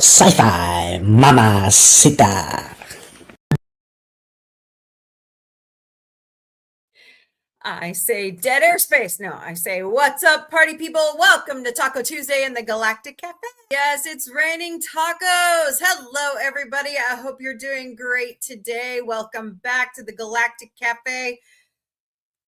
sci-fi mamacita. I say dead airspace. No, I say, what's up, party people? Welcome to Taco Tuesday in the Galactic Cafe. Yes, it's raining tacos. Hello, everybody. I hope you're doing great today. Welcome back to the Galactic Cafe.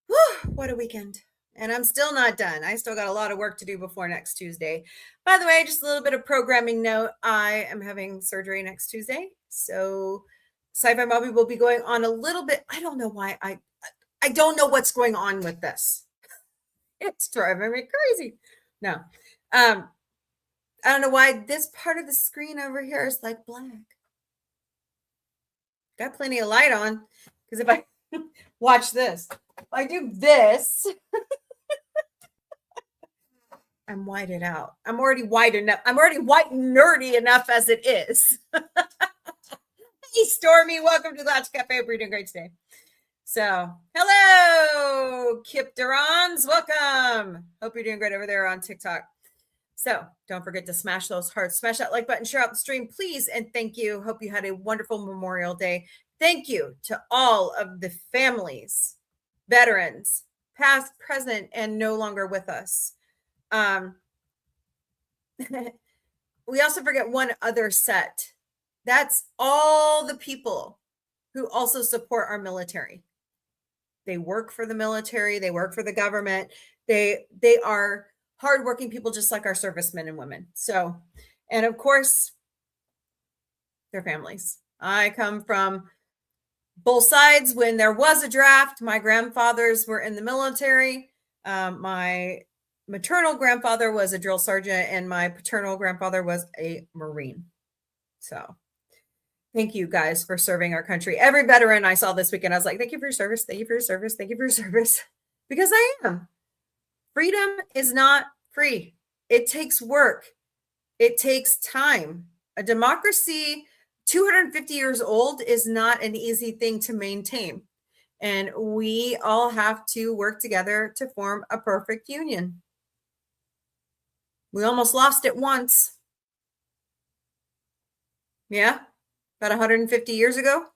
Whew, what a weekend. And I'm still not done. I still got a lot of work to do before next Tuesday. By the way, just a little bit of programming note. I am having surgery next Tuesday. So Sci-Fi Mombie will be going on a little bit. I don't know why I don't know what's going on with this. It's driving me crazy. No. I don't know why this part of the screen over here is like black. Got plenty of light on. Because if I watch this, if I do this, I'm whited out. I'm already white enough. I'm already white and nerdy enough as it is. Hey, Stormy, welcome to the Galactic Cafe. We're doing great today. So, hello, Kip Durans. Welcome. Hope you're doing great over there on TikTok. So, don't forget to smash those hearts, smash that like button, share out the stream, please. And thank you. Hope you had a wonderful Memorial Day. Thank you to all of the families, veterans, past, present, and no longer with us. We also forget one other set. That's all the people who also support our military. They work for the military. They work for the government. They are hardworking people, just like our servicemen and women. So, and of course, their families. I come from both sides. When there was a draft, my grandfathers were in the military. My maternal grandfather was a drill sergeant, and my paternal grandfather was a Marine. So, thank you guys for serving our country. Every veteran I saw this weekend, I was like, thank you for your service. Thank you for your service. Thank you for your service. Because I am. Freedom is not free. It takes work. It takes time. A democracy 250 years old is not an easy thing to maintain. And we all have to work together to form a perfect union. We almost lost it once. Yeah. About 150 years ago,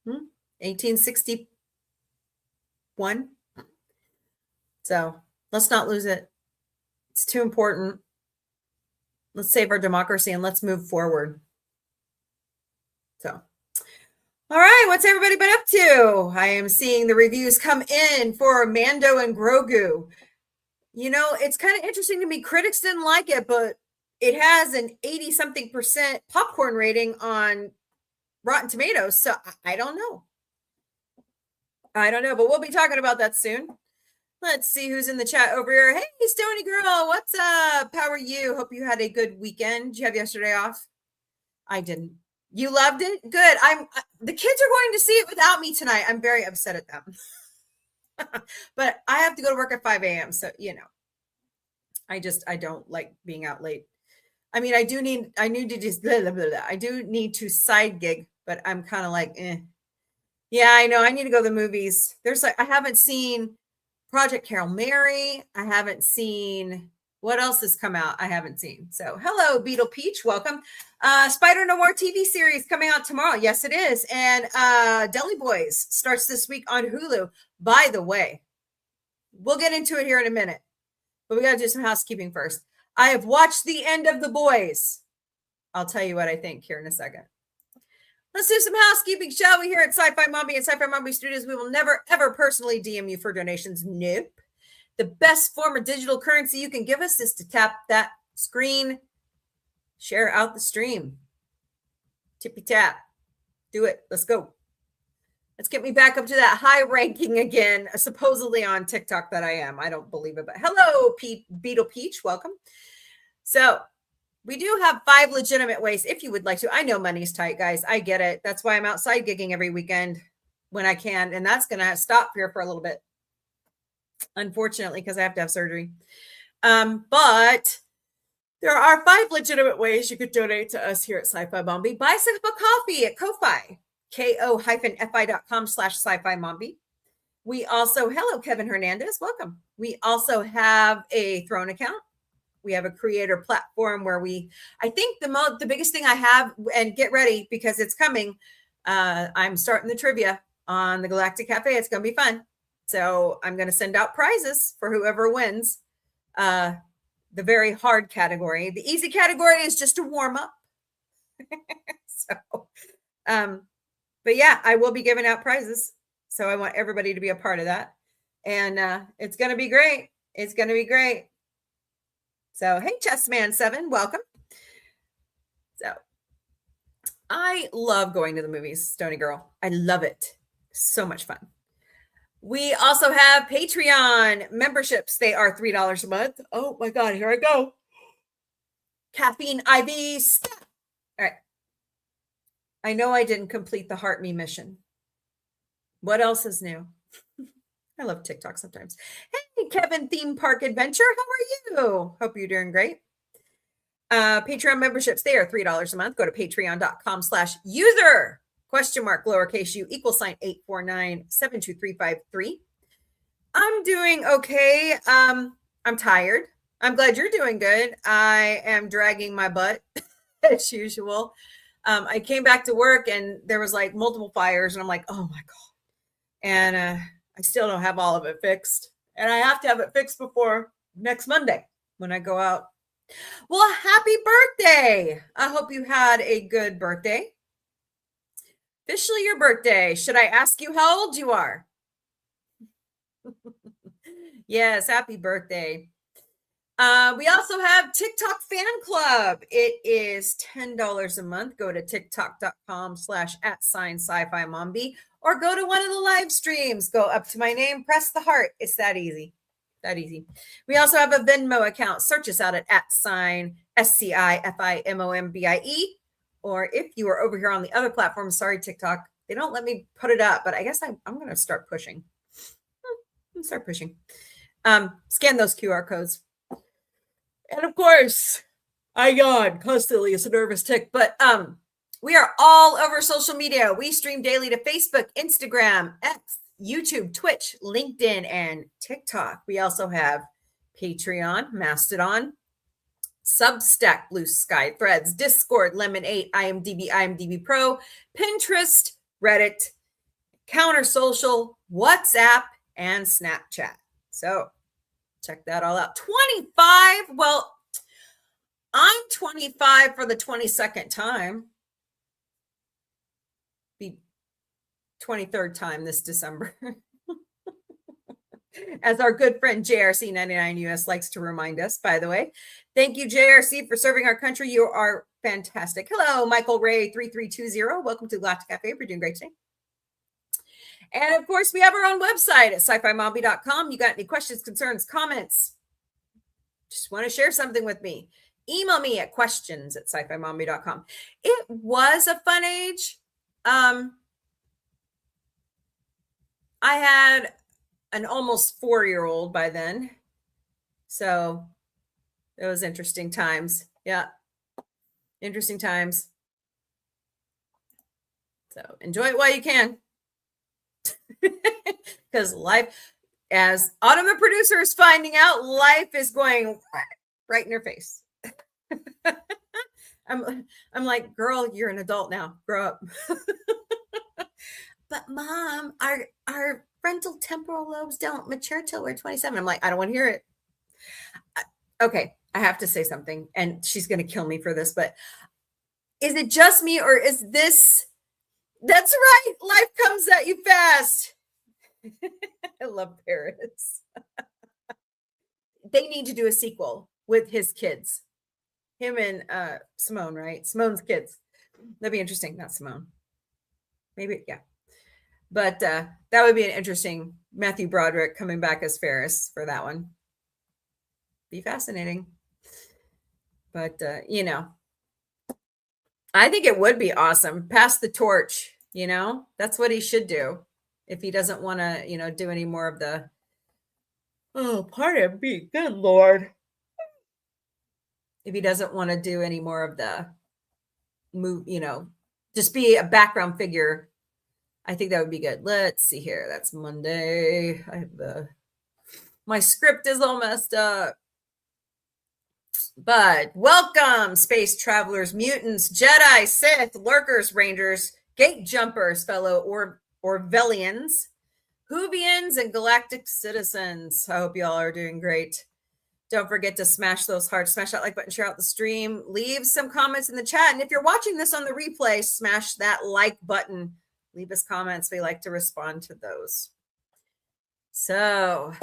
1861. So let's not lose it. It's too important. Let's save our democracy and let's move forward. So, all right, what's everybody been up to? I am seeing the reviews come in for Mando and Grogu. You know, it's kind of interesting to me. Critics didn't like it, but it has an 80-something% popcorn rating on Rotten Tomatoes. So I don't know. But we'll be talking about that soon. Let's see who's in the chat over here. Hey, Stony Girl, what's up? How are you? Hope you had a good weekend. Did you have yesterday off? I didn't. You loved it? Good. The kids are going to see it without me tonight. I'm very upset at them. But I have to go to work at 5 a.m. So, you know, I don't like being out late. I mean, I do need to side gig, but I'm kind of like, eh. Yeah, I know. I need to go to the movies. I haven't seen Project Hail Mary. I haven't seen, what else has come out? I haven't seen. So hello, Beetle Peach. Welcome. Spider No More TV series coming out tomorrow. Yes, it is. And Deli Boys starts this week on Hulu. By the way, we'll get into it here in a minute, but we got to do some housekeeping first. I have watched the end of The Boys. I'll tell you what I think here in a second. Let's do some housekeeping, shall we, here at Sci-Fi Mombie and Sci-Fi Mombie Studios. We will never, ever personally DM you for donations. Nope. The best form of digital currency you can give us is to tap that screen, share out the stream. Tippy tap. Do it. Let's go. Let's get me back up to that high ranking again, supposedly on TikTok that I am. I don't believe it, but hello, Beetle Peach. Welcome. So we do have 5 legitimate ways if you would like to. I know money's tight, guys. I get it. That's why I'm outside gigging every weekend when I can. And that's going to stop here for a little bit, unfortunately, because I have to have surgery. But there are 5 legitimate ways you could donate to us here at Sci-Fi Mombie. Buy us a cup of coffee at Ko-Fi. ko-fi.com/sci-fi mombie. We also, hello, Kevin Hernandez. Welcome. We also have a Throne account. We have a creator platform where I think the biggest thing I have, and get ready because it's coming. I'm starting the trivia on the Galactic Cafe. It's going to be fun. So I'm going to send out prizes for whoever wins. The very hard category. The easy category is just a warm up. So, but yeah, I will be giving out prizes. So I want everybody to be a part of that. And it's going to be great. It's going to be great. So, hey, Chessman7, welcome. So, I love going to the movies, Stony Girl. I love it. So much fun. We also have Patreon memberships. They are $3 a month. Oh my God, here I go. Caffeine IV stuff. All right. I know I didn't complete the Heart Me mission. What else is new? I love TikTok sometimes. Hey, Kevin Theme Park Adventure. How are you? Hope you're doing great. Patreon memberships, they are $3 a month. Go to patreon.com/user !lowercase u =849-72353. I'm doing okay. I'm tired. I'm glad you're doing good. I am dragging my butt as usual. I came back to work and there was like multiple fires and I'm like, oh my God. And I still don't have all of it fixed. And I have to have it fixed before next Monday when I go out. Well, happy birthday. I hope you had a good birthday. Officially your birthday. Should I ask you how old you are? Yes, happy birthday. We also have TikTok fan club. It is $10 a month. Go to tiktok.com/@sci-fi Mombie or go to one of the live streams. Go up to my name, press the heart. It's that easy. That easy. We also have a Venmo account. Search us out at @SCIFIMOMBIE. Or if you are over here on the other platform, sorry, TikTok, they don't let me put it up, but I guess I'm going to start pushing. Scan those QR codes. And of course, I yawn constantly. It's a nervous tick, but we are all over social media. We stream daily to Facebook, Instagram, X, YouTube, Twitch, LinkedIn, and TikTok. We also have Patreon, Mastodon, Substack, Blue Sky, Threads, Discord, Lemon8, IMDb Pro, Pinterest, Reddit, Counter Social, WhatsApp, and Snapchat. So check that all out. 25. Well, I'm 25 for the 22nd time. Be 23rd time this December. As our good friend JRC99US likes to remind us, by the way. Thank you, JRC, for serving our country. You are fantastic. Hello, Michael Ray 3320. Welcome to Galactic Cafe. We're doing great today. And of course, we have our own website at sci-fi-mombie.com. You got any questions, concerns, comments? Just want to share something with me? Email me at questions@sci-fi-mombie.com. It was a fun age. I had an almost 4-year-old by then. So it was interesting times. Yeah. Interesting times. So enjoy it while you can. Because life, as Autumn the producer is finding out, life is going right in her face. I'm like, girl, you're an adult now. Grow up. But Mom, our frontal temporal lobes don't mature till we're 27. I'm like, I don't want to hear it. Okay, I have to say something, and she's going to kill me for this, but is it just me, or is this? That's right. Life comes at you fast. I love parrots. They need to do a sequel with his kids. Him and Simone, right? Simone's kids. That'd be interesting. Not Simone. Maybe, yeah. But that would be an interesting Matthew Broderick coming back as Ferris for that one. Be fascinating. But, I think it would be awesome. Pass the torch, That's what he should do. If he doesn't want to, do any more of the, pardon me, good Lord. If he doesn't want to do any more of the move, just be a background figure, I think that would be good. Let's see here. That's Monday. I have my script is all messed up. But welcome, space travelers, mutants, Jedi, Sith, lurkers, rangers, gate jumpers, fellow Orvelians, Whovians, and galactic citizens. I hope you all are doing great. Don't forget to smash those hearts, smash that like button, share out the stream, leave some comments in the chat. And if you're watching this on the replay, smash that like button. Leave us comments. We like to respond to those. So,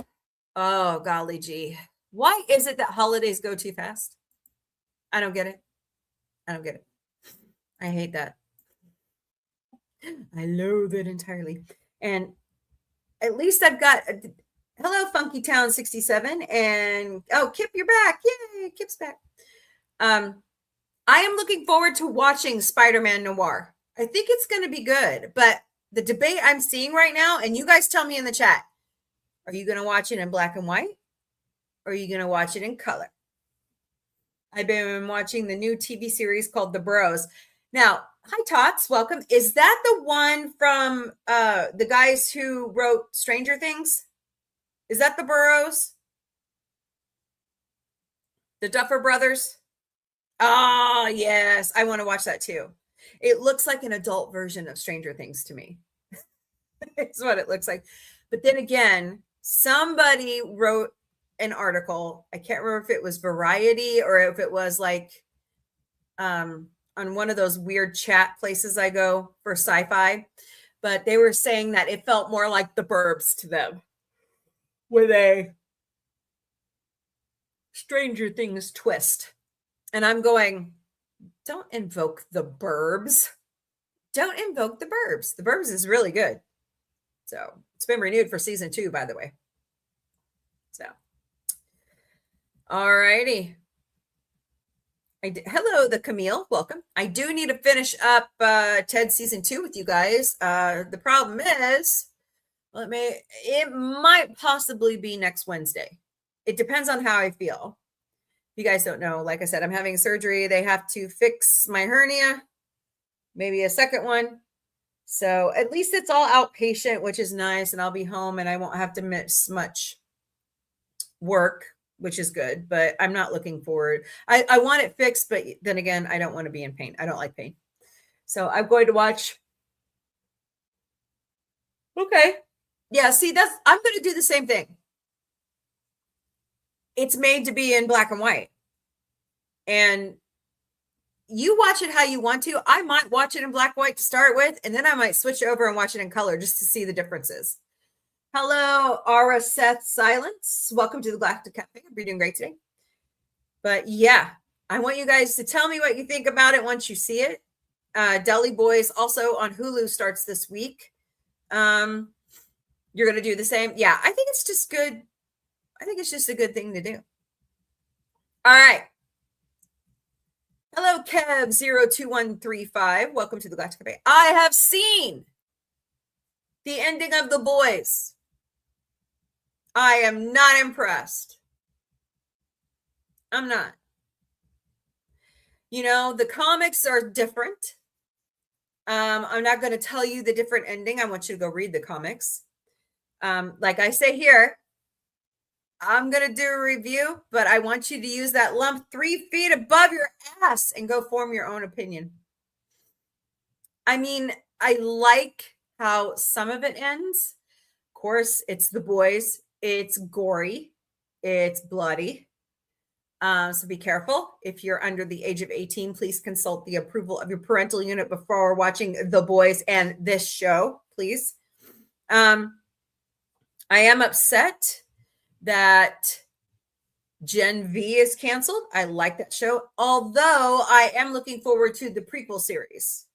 oh, golly gee. Why is it that holidays go too fast? I don't get it. I don't get it. I hate that. I loathe it entirely. And at least I've got... Hello, Funky Town 67. And oh, Kip, you're back. Yay, Kip's back. I am looking forward to watching Spider-Man Noir. I think it's going to be good. But the debate I'm seeing right now, and you guys tell me in the chat, are you going to watch it in black and white? Or are you going to watch it in color? I've been watching the new TV series called The Bros. Now, hi, Tots. Welcome. Is that the one from the guys who wrote Stranger Things? Is that the Burrows? The Duffer Brothers? Oh, yes. I want to watch that too. It looks like an adult version of Stranger Things to me. It's what it looks like. But then again, somebody wrote an article. I can't remember if it was Variety or if it was like on one of those weird chat places I go for sci-fi. But they were saying that it felt more like The Burbs to them, with a Stranger Things twist. And I'm going, don't invoke The Burbs. Don't invoke The Burbs. The Burbs is really good. So it's been renewed for season 2, by the way. So, all righty. Hello, the Camille. Welcome. I do need to finish up Ted season 2 with you guys. The problem is, it might possibly be next Wednesday. It depends on how I feel. If you guys don't know, like I said, I'm having surgery. They have to fix my hernia, maybe a second one. So at least it's all outpatient, which is nice. And I'll be home and I won't have to miss much work, which is good. But I'm not looking forward. I want it fixed, but then again, I don't want to be in pain. I don't like pain. So I'm going to watch. Okay. Yeah, see, I'm going to do the same thing. It's made to be in black and white. And you watch it how you want to. I might watch it in black and white to start with, and then I might switch over and watch it in color just to see the differences. Hello, Ara Seth Silence. Welcome to the Galactic Café. You're doing great today. But yeah, I want you guys to tell me what you think about it once you see it. Deli Boys also on Hulu starts this week. You're going to do the same? Yeah, I think it's just good. I think it's just a good thing to do. All right. Hello, Kev02135. Welcome to the Galactic Cafe. I have seen the ending of The Boys. I am not impressed. I'm not. You know, the comics are different. I'm not going to tell you the different ending. I want you to go read the comics. Like I say here, I'm going to do a review, but I want you to use that lump 3 feet above your ass and go form your own opinion. I mean, I like how some of it ends. Of course, it's The Boys. It's gory. It's bloody. So be careful. If you're under the age of 18, please consult the approval of your parental unit before watching The Boys and this show, please. I am upset that Gen V is canceled. I like that show, although I am looking forward to the prequel series.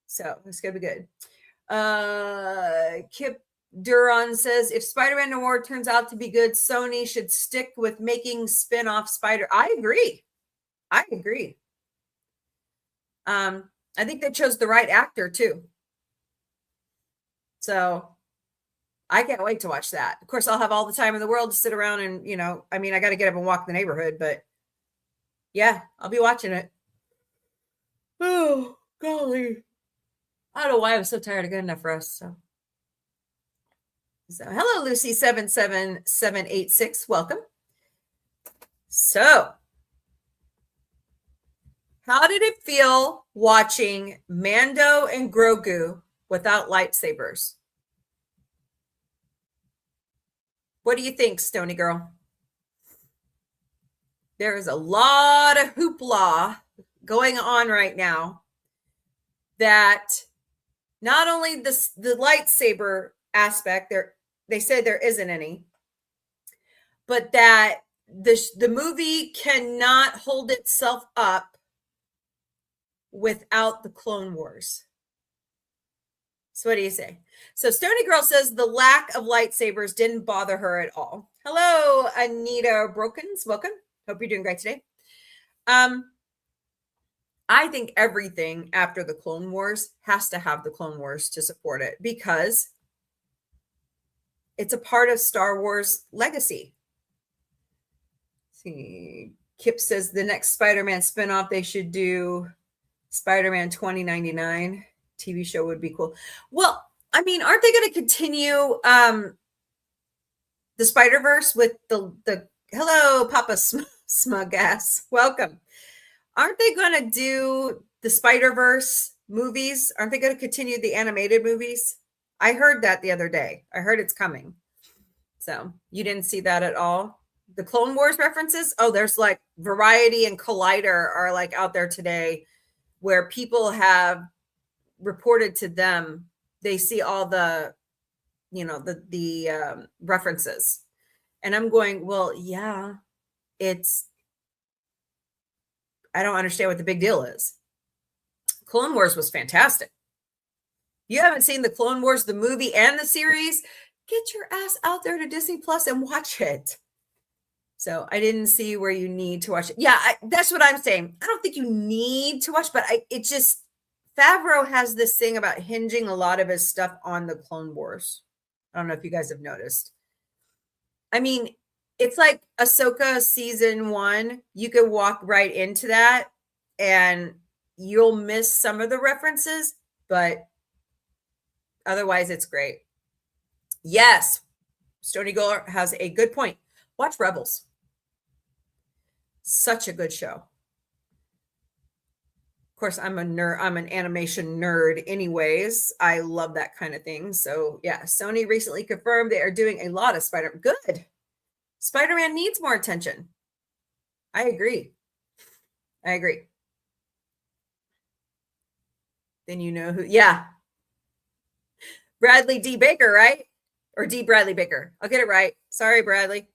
So it's going to be good. Kip Duran says, if Spider-Man Noir turns out to be good, Sony should stick with making spin-off Spider. I agree. I think they chose the right actor too. So I can't wait to watch that. Of course, I'll have all the time in the world to sit around and, you know, I mean, I got to get up and walk the neighborhood, but yeah, I'll be watching it. Oh, golly. I don't know why I'm so tired of Good Enough for Us. So hello, Lucy77786. Welcome. So How did it feel watching Mando and Grogu without lightsabers? What do you think, Stony Girl? There is a lot of hoopla going on right now that not only the lightsaber aspect, they say there isn't any, but that the movie cannot hold itself up without the Clone Wars. So what do you say? So Stony Girl says the lack of lightsabers didn't bother her at all. Hello, Anita Brokens. Welcome. Hope you're doing great today. I think everything after the Clone Wars has to have the Clone Wars to support it because it's a part of Star Wars legacy. Let's see, Kip says the next Spider-Man spinoff, they should do Spider-Man 2099 TV show would be cool. Well, I mean, aren't they going to continue the Spider-Verse with the hello, Papa Smug Ass. Welcome. Aren't they going to do the Spider-Verse movies? Aren't they going to continue the animated movies? I heard that the other day. I heard it's coming. So you didn't see that at all? The Clone Wars references? Oh, there's like Variety and Collider are like out there today where people have reported to them. They see all the, the references. And I'm going, well, yeah, I don't understand what the big deal is. Clone Wars was fantastic. You haven't seen the Clone Wars, the movie and the series? Get your ass out there to Disney Plus and watch it. So I didn't see where you need to watch it. Yeah, that's what I'm saying. I don't think you need to watch, but Favreau has this thing about hinging a lot of his stuff on the Clone Wars. I don't know if you guys have noticed. I mean, it's like Ahsoka season 1. You could walk right into that and you'll miss some of the references, but otherwise it's great. Yes, Stony Girl has a good point. Watch Rebels. Such a good show. Of course, I'm a nerd. I'm an animation nerd anyways. I love that kind of thing. So yeah, Sony recently confirmed they are doing a lot of Good. Spider-Man needs more attention. I agree. Then you know who, yeah. Bradley D. Baker, right? Or D. Bradley Baker. I'll get it right. Sorry, Bradley.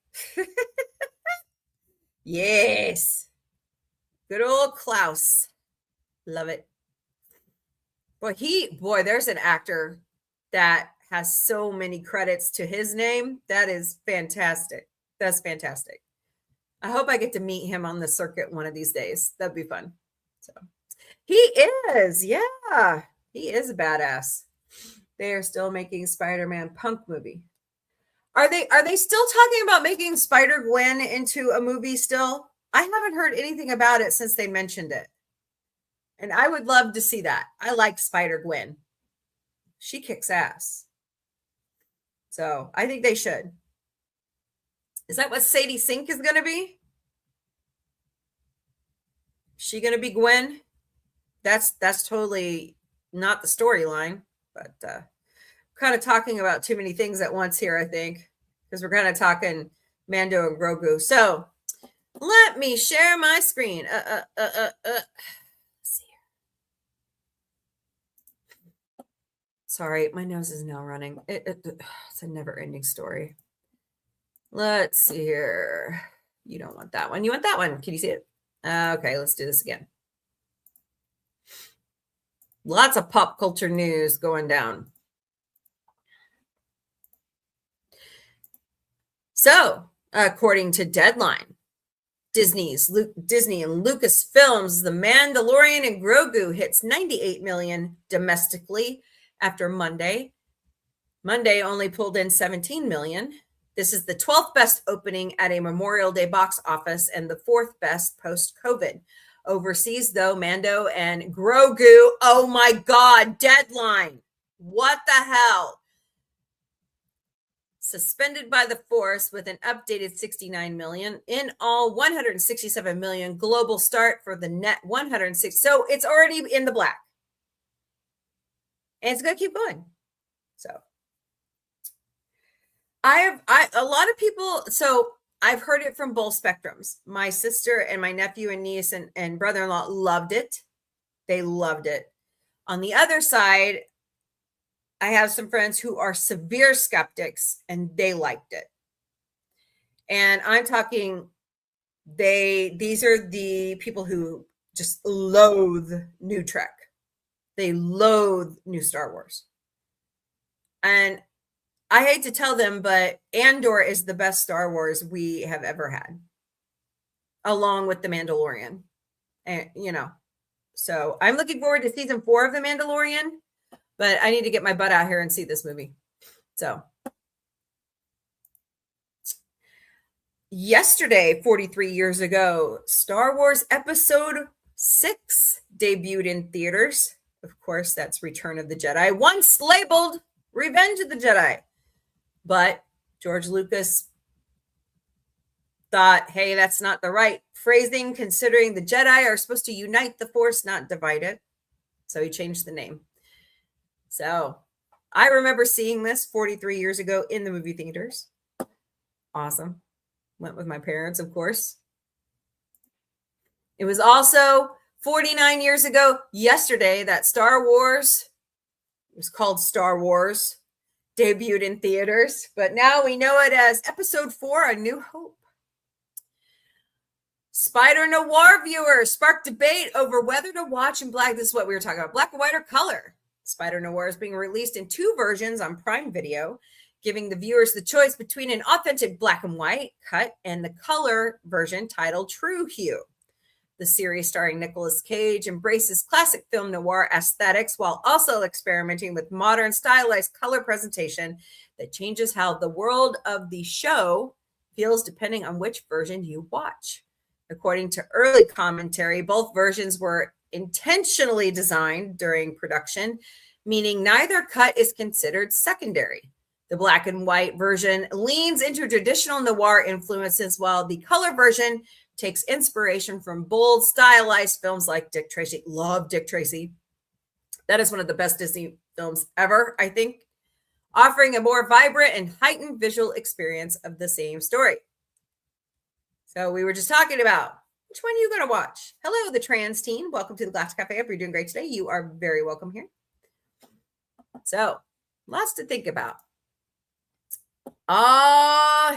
Yes. Good old Klaus. Love it. Boy, there's an actor that has so many credits to his name. That is fantastic. That's fantastic. I hope I get to meet him on the circuit one of these days. That'd be fun. So he is. Yeah. He is a badass. They are still making Spider-Man Punk movie. Are they still talking about making Spider-Gwen into a movie still? I haven't heard anything about it since they mentioned it. And I would love to see that. I like Spider-Gwen. She kicks ass. So I think they should. Is that what Sadie Sink is going to be? She going to be Gwen? That's totally not the storyline, but kind of talking about too many things at once here, I think, because we're kind of talking Mando and Grogu. So let me share my screen. Let's see here. Sorry, my nose is now running. It's a never-ending story. Let's see here. You don't want that one. You want that one. Can you see it? Okay, let's do this again. Lots of pop culture news going down. So, according to Deadline, Disney and Lucasfilms' The Mandalorian and Grogu hits 98 million domestically after Monday. Monday only pulled in 17 million. This is the 12th best opening at a Memorial Day box office and the 4th best post-COVID. Overseas, though, Mando and Grogu, oh my God, Deadline. What the hell? suspended by the Force with an updated 69 million. In all, 167 million global start for the net 106. So it's already in the black. And it's going to keep going. So a lot of people, so I've heard it from both spectrums. My sister and my nephew and niece and brother-in-law loved it. They loved it. On the other side, I have some friends who are severe skeptics and they liked it. And I'm talking, these are the people who just loathe new Trek. They loathe new Star Wars. And I hate to tell them, but Andor is the best Star Wars we have ever had, along with The Mandalorian. And, so I'm looking forward to season 4 of The Mandalorian, but I need to get my butt out here and see this movie. So yesterday, 43 years ago, Star Wars Episode 6 debuted in theaters. Of course, that's Return of the Jedi, once labeled Revenge of the Jedi. But George Lucas thought, hey, that's not the right phrasing, considering the Jedi are supposed to unite the Force, not divide it. So he changed the name. So I remember seeing this 43 years ago in the movie theaters. Awesome. Went with my parents, of course. It was also 49 years ago yesterday that Star Wars, it was called Star Wars, debuted in theaters, but now we know it as Episode 4, A New Hope. Spider Noir viewers sparked debate over whether to watch in black. This is what we were talking about, black and white or color. Spider Noir is being released in 2 versions on Prime Video, giving the viewers the choice between an authentic black and white cut and the color version titled True Hue. The series, starring Nicolas Cage, embraces classic film noir aesthetics while also experimenting with modern stylized color presentation that changes how the world of the show feels depending on which version you watch. According to early commentary, both versions were intentionally designed during production, meaning neither cut is considered secondary. The black and white version leans into traditional noir influences, while the color version takes inspiration from bold, stylized films like Dick Tracy. Love Dick Tracy. That is one of the best Disney films ever, I think, offering a more vibrant and heightened visual experience of the same story. So we were just talking about, which one are you going to watch? Hello, the trans teen. Welcome to the Galactic Café. If you're doing great today, you are very welcome here. So lots to think about.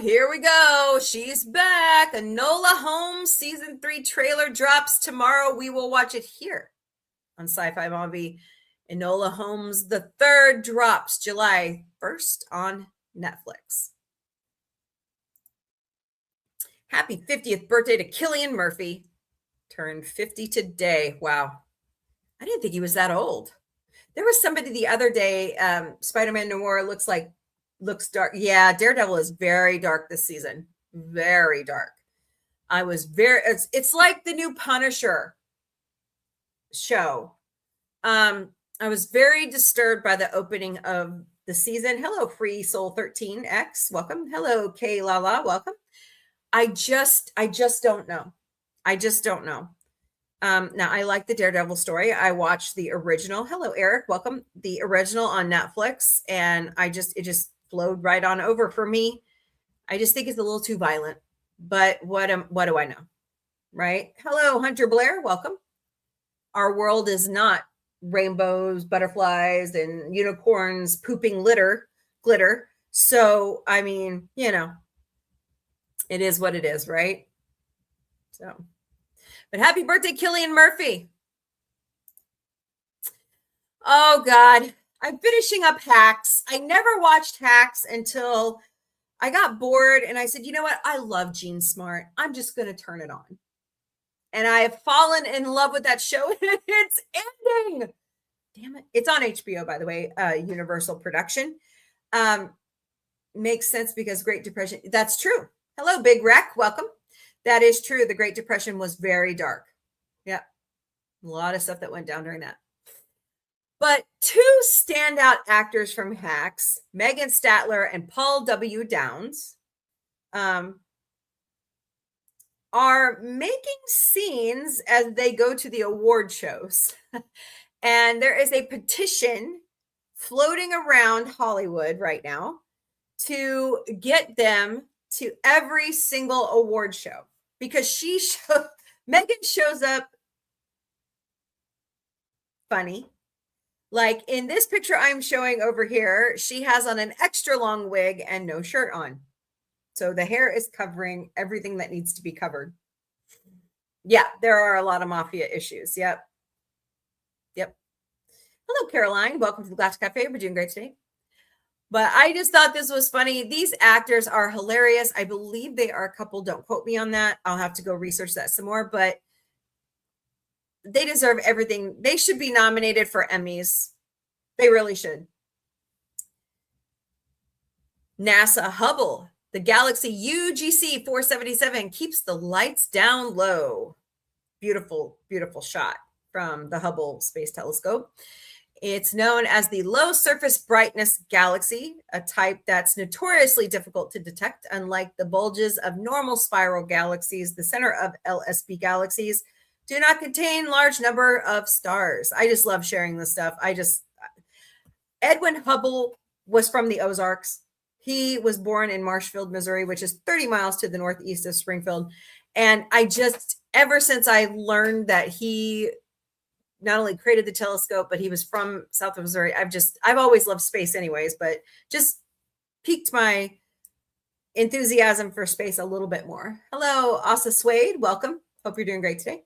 Here we go. She's back. Enola Holmes season 3 trailer drops tomorrow. We will watch it here on Sci-Fi Mombie. Enola Holmes the third drops July 1st on Netflix. Happy 50th birthday to Cillian Murphy. Turned 50 today. Wow. I didn't think he was that old. There was somebody the other day, Spider-Man Noir looks dark. Yeah, Daredevil is very dark this season. Very dark. It's like the new Punisher show. I was very disturbed by the opening of the season. Hello, Free Soul 13X. Welcome. Hello, K Lala. Welcome. I just don't know. I just don't know. Now I like the Daredevil story. I watched the original. Hello, Eric. Welcome. The original on Netflix. And it just flowed right on over for me. I just think it's a little too violent, but what do I know? Right? Hello, Hunter Blair. Welcome. Our world is not rainbows, butterflies, and unicorns pooping glitter. So, I mean, it is what it is, right? So, but happy birthday, Cillian Murphy. Oh, God. I'm finishing up Hacks. I never watched Hacks until I got bored and I said, you know what? I love Gene Smart. I'm just going to turn it on. And I have fallen in love with that show. It's ending. Damn it. It's on HBO, by the way, Universal production. Makes sense because Great Depression. That's true. Hello, Big Wreck. Welcome. That is true. The Great Depression was very dark. Yeah. A lot of stuff that went down during that. But two standout actors from Hacks, Megan Statler and Paul W. Downs, are making scenes as they go to the award shows. And there is a petition floating around Hollywood right now to get them to every single award show, because Megan shows up funny. Like in this picture I'm showing over here, she has on an extra long wig and no shirt on. So the hair is covering everything that needs to be covered. Yeah, there are a lot of mafia issues. Yep. Hello, Caroline. Welcome to the Galactic Café. We're doing great today. But I just thought this was funny. These actors are hilarious. I believe they are a couple. Don't quote me on that. I'll have to go research that some more. But they deserve everything. They should be nominated for Emmys. They really should. NASA Hubble, the Galaxy UGC 477 keeps the lights down low. Beautiful, beautiful shot from the Hubble Space Telescope. It's known as the low surface brightness galaxy, a type that's notoriously difficult to detect. Unlike the bulges of normal spiral galaxies, the center of LSB galaxies do not contain large number of stars. I just love sharing this stuff. Edwin Hubble was from the Ozarks. He was born in Marshfield, Missouri, which is 30 miles to the northeast of Springfield. And ever since I learned that he not only created the telescope, but he was from south of Missouri, I've always loved space anyways, but just piqued my enthusiasm for space a little bit more. Hello, Asa Swade. Welcome. Hope you're doing great today.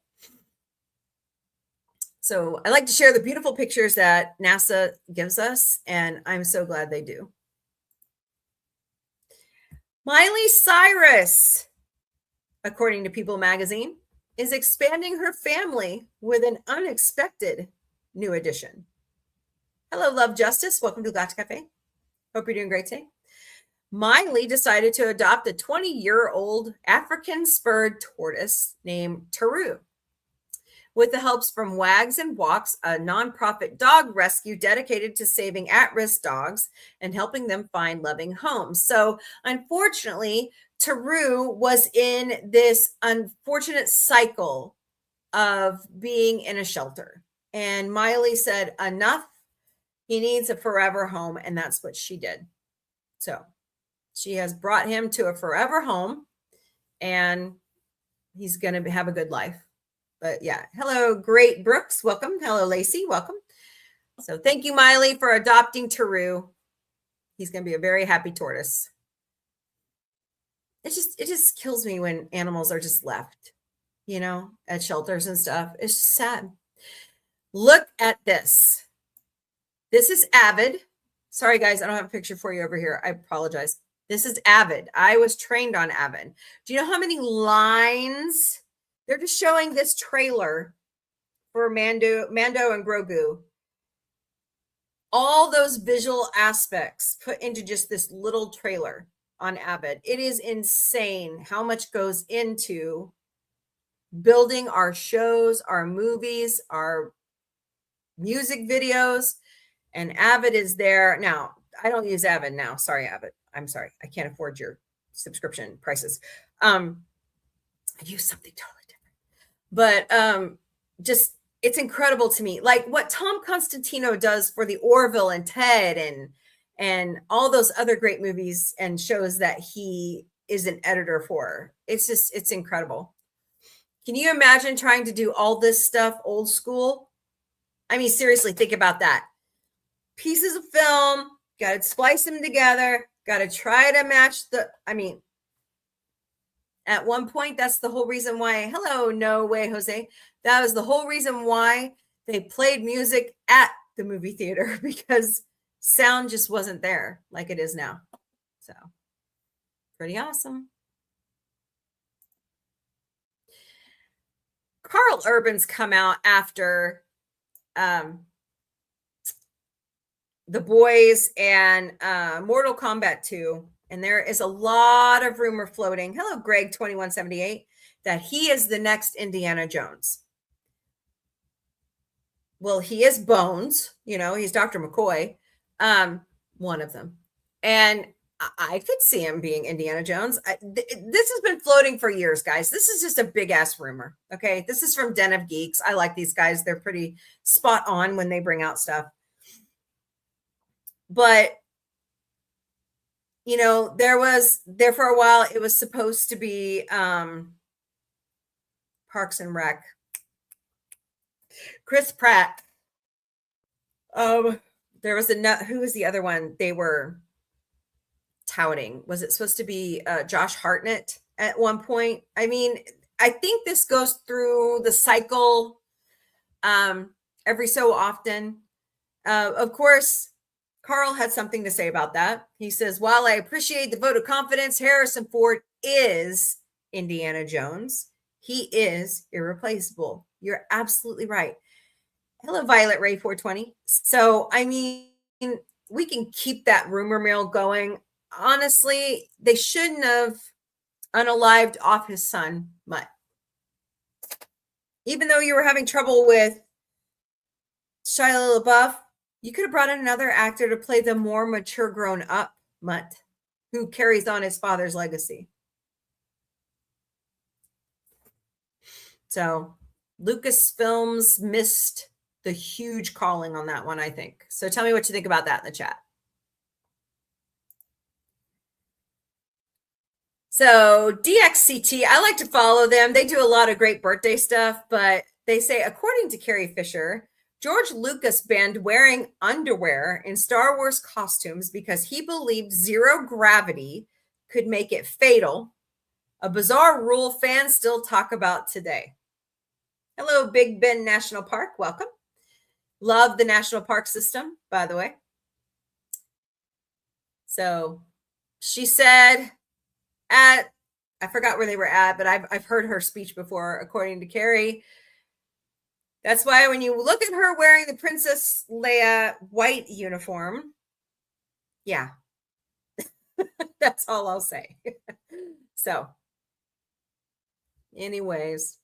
So I like to share the beautiful pictures that NASA gives us, and I'm so glad they do. Miley Cyrus, according to People magazine, is expanding her family with an unexpected new addition. Hello, Love Justice. Welcome to Galactic Café. Hope you're doing great today. Miley decided to adopt a 20-year-old African spurred tortoise named Taru. With the helps from Wags and Walks, a nonprofit dog rescue dedicated to saving at-risk dogs and helping them find loving homes. So unfortunately, Taru was in this unfortunate cycle of being in a shelter. And Miley said, enough, he needs a forever home. And that's what she did. So she has brought him to a forever home, and he's going to have a good life. But yeah, hello, Great Brooks. Welcome. Hello, Lacey. Welcome. So thank you, Miley, for adopting Taru. He's going to be a very happy tortoise. It just kills me when animals are just left, at shelters and stuff. It's just sad. Look at this. This is Avid. Sorry, guys, I don't have a picture for you over here. I apologize. This is Avid. I was trained on Avid. Do you know how many lines? They're just showing this trailer for Mando and Grogu. All those visual aspects put into just this little trailer on Avid. It is insane how much goes into building our shows, our movies, our music videos, and Avid is there. Now, I don't use Avid now. Sorry, Avid. I'm sorry. I can't afford your subscription prices. I use something totally different. But it's incredible to me. Like what Tom Constantino does for the Orville and Ted and all those other great movies and shows that he is an editor for. It's incredible. Can you imagine trying to do all this stuff old school? I mean, seriously, think about that. Pieces of film, got to splice them together, got to try to match at one point, that's the whole reason why, hello, no way, Jose. That was the whole reason why they played music at the movie theater, because sound just wasn't there like it is now. So pretty awesome. Carl Urban's come out after The Boys and Mortal Kombat 2. And there is a lot of rumor floating. Hello, Greg 2178, that he is the next Indiana Jones. well, he is Bones, he's Dr. McCoy, one of them. And I could see him being Indiana Jones. This has been floating for years, guys. This is just a big ass rumor. Okay. This is from Den of Geeks. I like these guys. They're pretty spot on when they bring out stuff. But, there for a while, it was supposed to be Parks and Rec. Chris Pratt. There was who was the other one they were touting? Was it supposed to be Josh Hartnett at one point? I mean, I think this goes through the cycle every so often. Of course, Carl had something to say about that. He says, while I appreciate the vote of confidence, Harrison Ford is Indiana Jones. He is irreplaceable. You're absolutely right. Hello, Violet Ray 420. So, I mean, we can keep that rumor mill going. Honestly, they shouldn't have unalived off his son, Mutt. Even though you were having trouble with Shia LaBeouf, you could have brought in another actor to play the more mature grown up Mutt who carries on his father's legacy. So Lucasfilms missed the huge calling on that one, I think. So tell me what you think about that in the chat. So DXCT, I like to follow them. They do a lot of great birthday stuff, but they say, according to Carrie Fisher, George Lucas banned wearing underwear in Star Wars costumes because he believed zero gravity could make it fatal. A bizarre rule fans still talk about today. Hello, Big Bend National Park. Welcome. Love the national park system, by the way. So she said I forgot where they were at, but I've heard her speech before, according to Carrie. That's why when you look at her wearing the Princess Leia white uniform, yeah, that's all I'll say. So, anyways,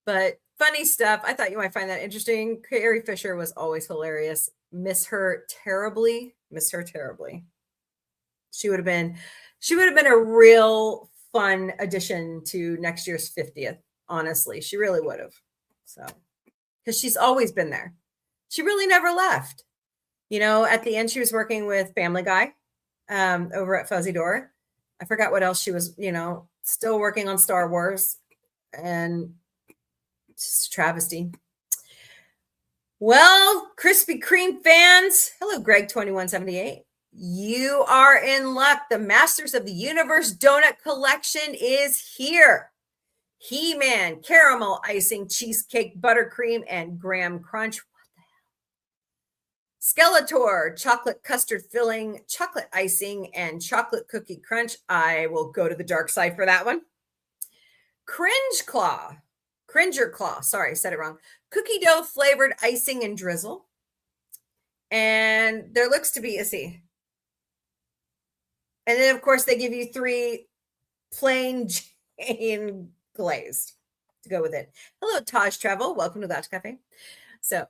but funny stuff. I thought you might find that interesting. Carrie Fisher was always hilarious. Miss her terribly. She would have been a real fun addition to next year's 50th. Honestly, she really would have. So, because she's always been there. She really never left. At the end, she was working with Family Guy over at Fuzzy Door. I forgot what else she was, still working on Star Wars. And just travesty. Well, Krispy Kreme fans, hello, Greg2178. You are in luck. The Masters of the Universe donut collection is here. He-Man, caramel icing, cheesecake, buttercream, and graham crunch. What the hell? Skeletor, chocolate custard filling, chocolate icing, and chocolate cookie crunch. I will go to the dark side for that one. Cringer Claw, sorry, I said it wrong. Cookie dough flavored icing and drizzle. And there looks to be, and then, of course, they give you 3 plain Jane glazed to go with it. Hello, Taj Travel. Welcome to that Café. So,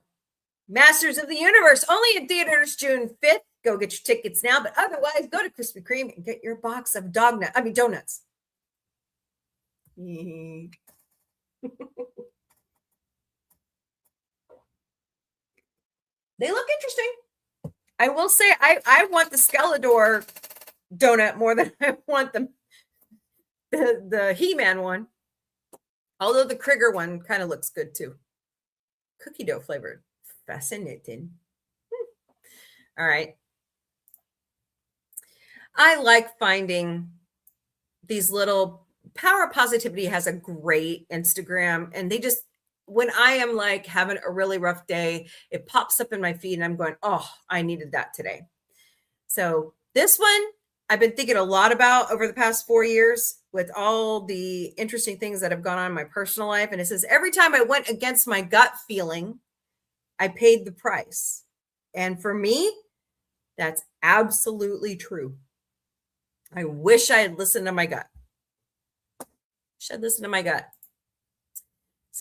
Masters of the Universe, only in theaters June 5th. Go get your tickets now. But otherwise, go to Krispy Kreme and get your box of donuts. They look interesting. I will say I want the Skeletor donut more than I want the He-Man one. Although the Krieger one kind of looks good too. Cookie dough flavored. Fascinating. All right. I like finding these little Power Positivity has a great Instagram, and they just, when I am like having a really rough day, it pops up in my feed and I'm going, oh, I needed that today. So this one I've been thinking a lot about over the past 4 years with all the interesting things that have gone on in my personal life. And it says, every time I went against my gut feeling, I paid the price. And for me, that's absolutely true. I wish I had listened to my gut.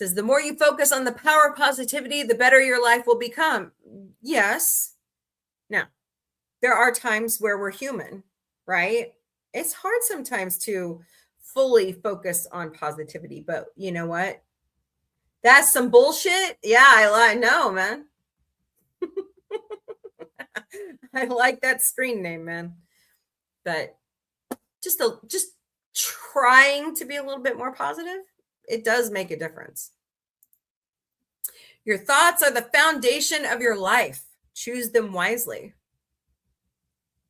says the more you focus on the power of positivity, the better your life will become. Yes. Now, there are times where we're human, right? It's hard sometimes to fully focus on positivity, but you know what? That's some bullshit. Yeah, I know, man. I like that screen name, man. But just trying to be a little bit more positive, it does make a difference. Your thoughts are the foundation of your life. Choose them wisely.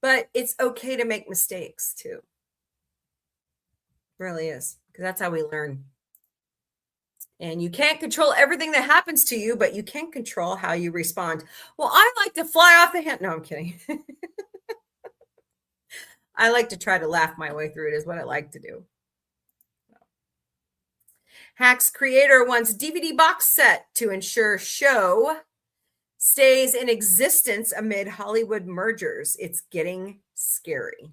But it's okay to make mistakes too. It really is, because that's how we learn. And you can't control everything that happens to you, but you can control how you respond. Well, I like to fly off the handle. No, I'm kidding. I like to try to laugh my way through it, is what I like to do. Hack's creator wants DVD box set to ensure show stays in existence amid Hollywood mergers. It's getting scary.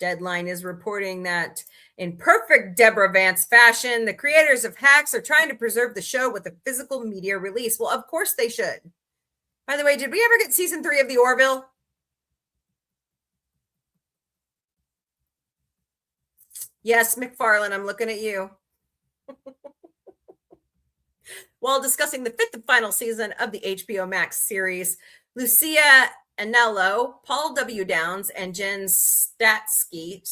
Deadline is reporting that in perfect Deborah Vance fashion, the creators of Hacks are trying to preserve the show with a physical media release. Well, of course they should. By the way, did we ever get season 3 of The Orville? Yes, McFarlane, I'm looking at you. While discussing the 5th and final season of the HBO Max series, Lucia Anello, Paul W. Downs, and Jen Statsky,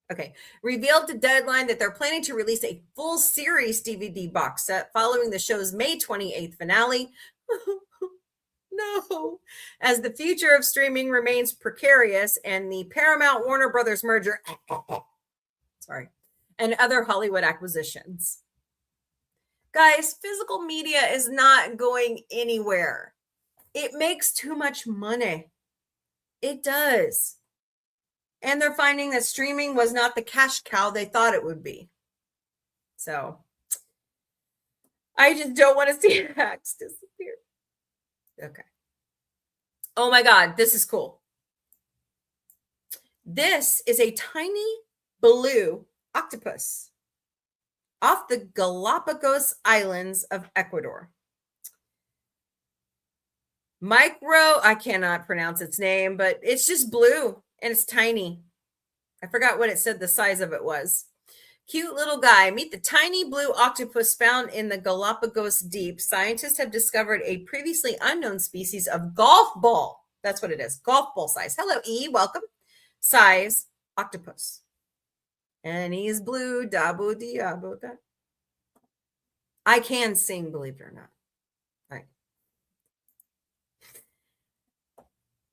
okay, revealed to Deadline that they're planning to release a full series DVD box set following the show's May 28th finale. No, as the future of streaming remains precarious and the Paramount Warner Brothers merger, sorry, and other Hollywood acquisitions. Guys, physical media is not going anywhere. It makes too much money. It does. And they're finding that streaming was not the cash cow they thought it would be. So I just don't want to see Hacks disappear. Okay. Oh my God, this is cool. This is a tiny blue octopus off the Galapagos Islands of Ecuador. I cannot pronounce its name, but it's just blue and it's tiny. I forgot what it said the size of it was. Cute little guy. Meet the tiny blue octopus found in the Galapagos Deep. Scientists have discovered a previously unknown species of golf ball. That's what it is. Golf ball size. Hello, E. Welcome. Size octopus. And he's blue. Dabu diabo da. I can sing, believe it or not. All right.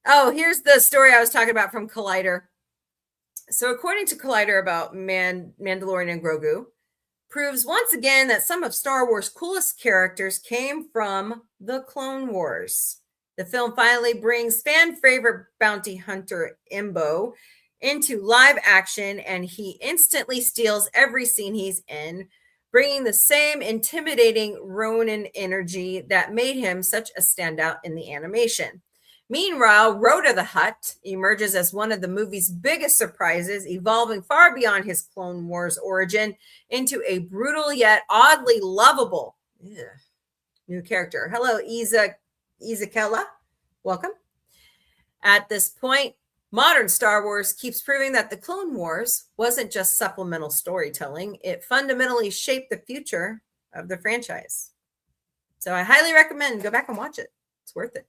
Oh, here's the story I was talking about from Collider. So according to Collider about Mandalorian and Grogu, proves once again that some of Star Wars' coolest characters came from the Clone Wars. The film finally brings fan favorite bounty hunter Imbo into live action, and he instantly steals every scene he's in, bringing the same intimidating Ronin energy that made him such a standout in the animation. Meanwhile, Rhoda the Hutt emerges as one of the movie's biggest surprises, evolving far beyond his Clone Wars origin into a brutal yet oddly lovable new character. Hello, Izakella. Welcome. At this point, modern Star Wars keeps proving that the Clone Wars wasn't just supplemental storytelling. It fundamentally shaped the future of the franchise. So I highly recommend go back and watch it. It's worth it.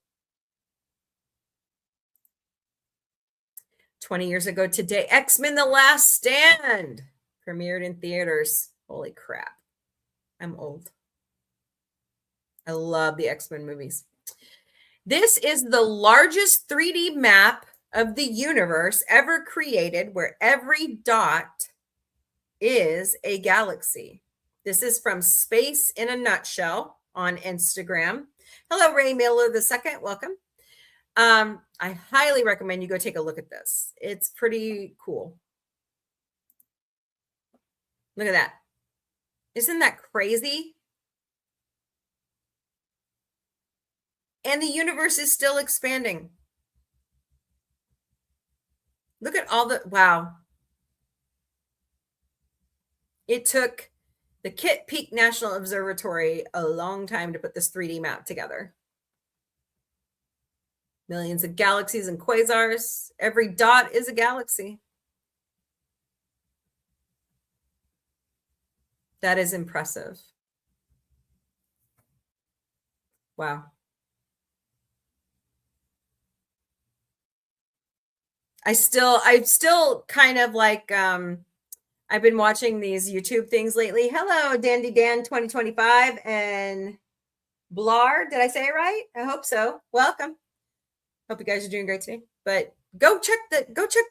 20 years ago today, X-Men The Last Stand premiered in theaters. Holy crap. I'm old. I love the X-Men movies. This is the largest 3D map of the universe ever created, where every dot is a galaxy. This is from Space in a Nutshell on Instagram. Hello, Ray Miller II. Welcome. I highly recommend you go take a look at this. It's pretty cool. Look at that. Isn't that crazy? And the universe is still expanding. Look at all the, wow. It took The Kitt Peak National Observatory, a long time to put this 3D map together. Millions of galaxies and quasars. Every dot is a galaxy. That is impressive. Wow. I still kind of like, I've been watching these YouTube things lately. Hello, Dandy Dan 2025 and Blar. Did I say it right? I hope so. Welcome. Hope you guys are doing great today. But go check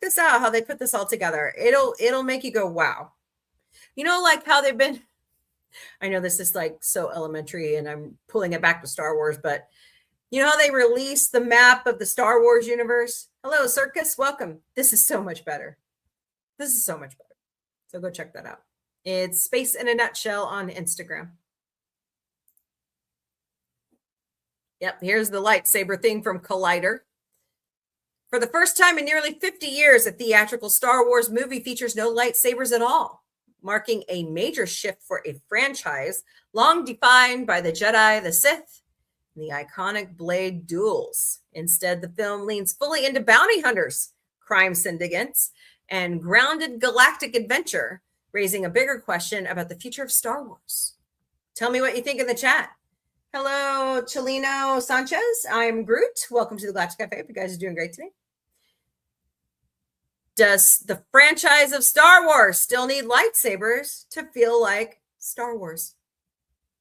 this out, how they put this all together. It'll make you go, wow. You know, like how they've been, I know this is like so elementary and I'm pulling it back to Star Wars, but you know how they released the map of the Star Wars universe? Hello, Circus. Welcome. This is so much better. This is so much better. So go check that out. It's Space in a Nutshell on Instagram. Yep, here's the lightsaber thing from Collider. For the first time in nearly 50 years, a theatrical Star Wars movie features no lightsabers at all, marking a major shift for a franchise long defined by the Jedi, the Sith, and the iconic blade duels. Instead, the film leans fully into bounty hunters, crime syndicates, and grounded galactic adventure, raising a bigger question about the future of Star Wars. Tell me what you think in the chat. Hello, Chelino Sanchez. I'm Groot. Welcome to the Galactic Café. Hope you guys are doing great today. Does the franchise of Star Wars still need lightsabers to feel like Star Wars?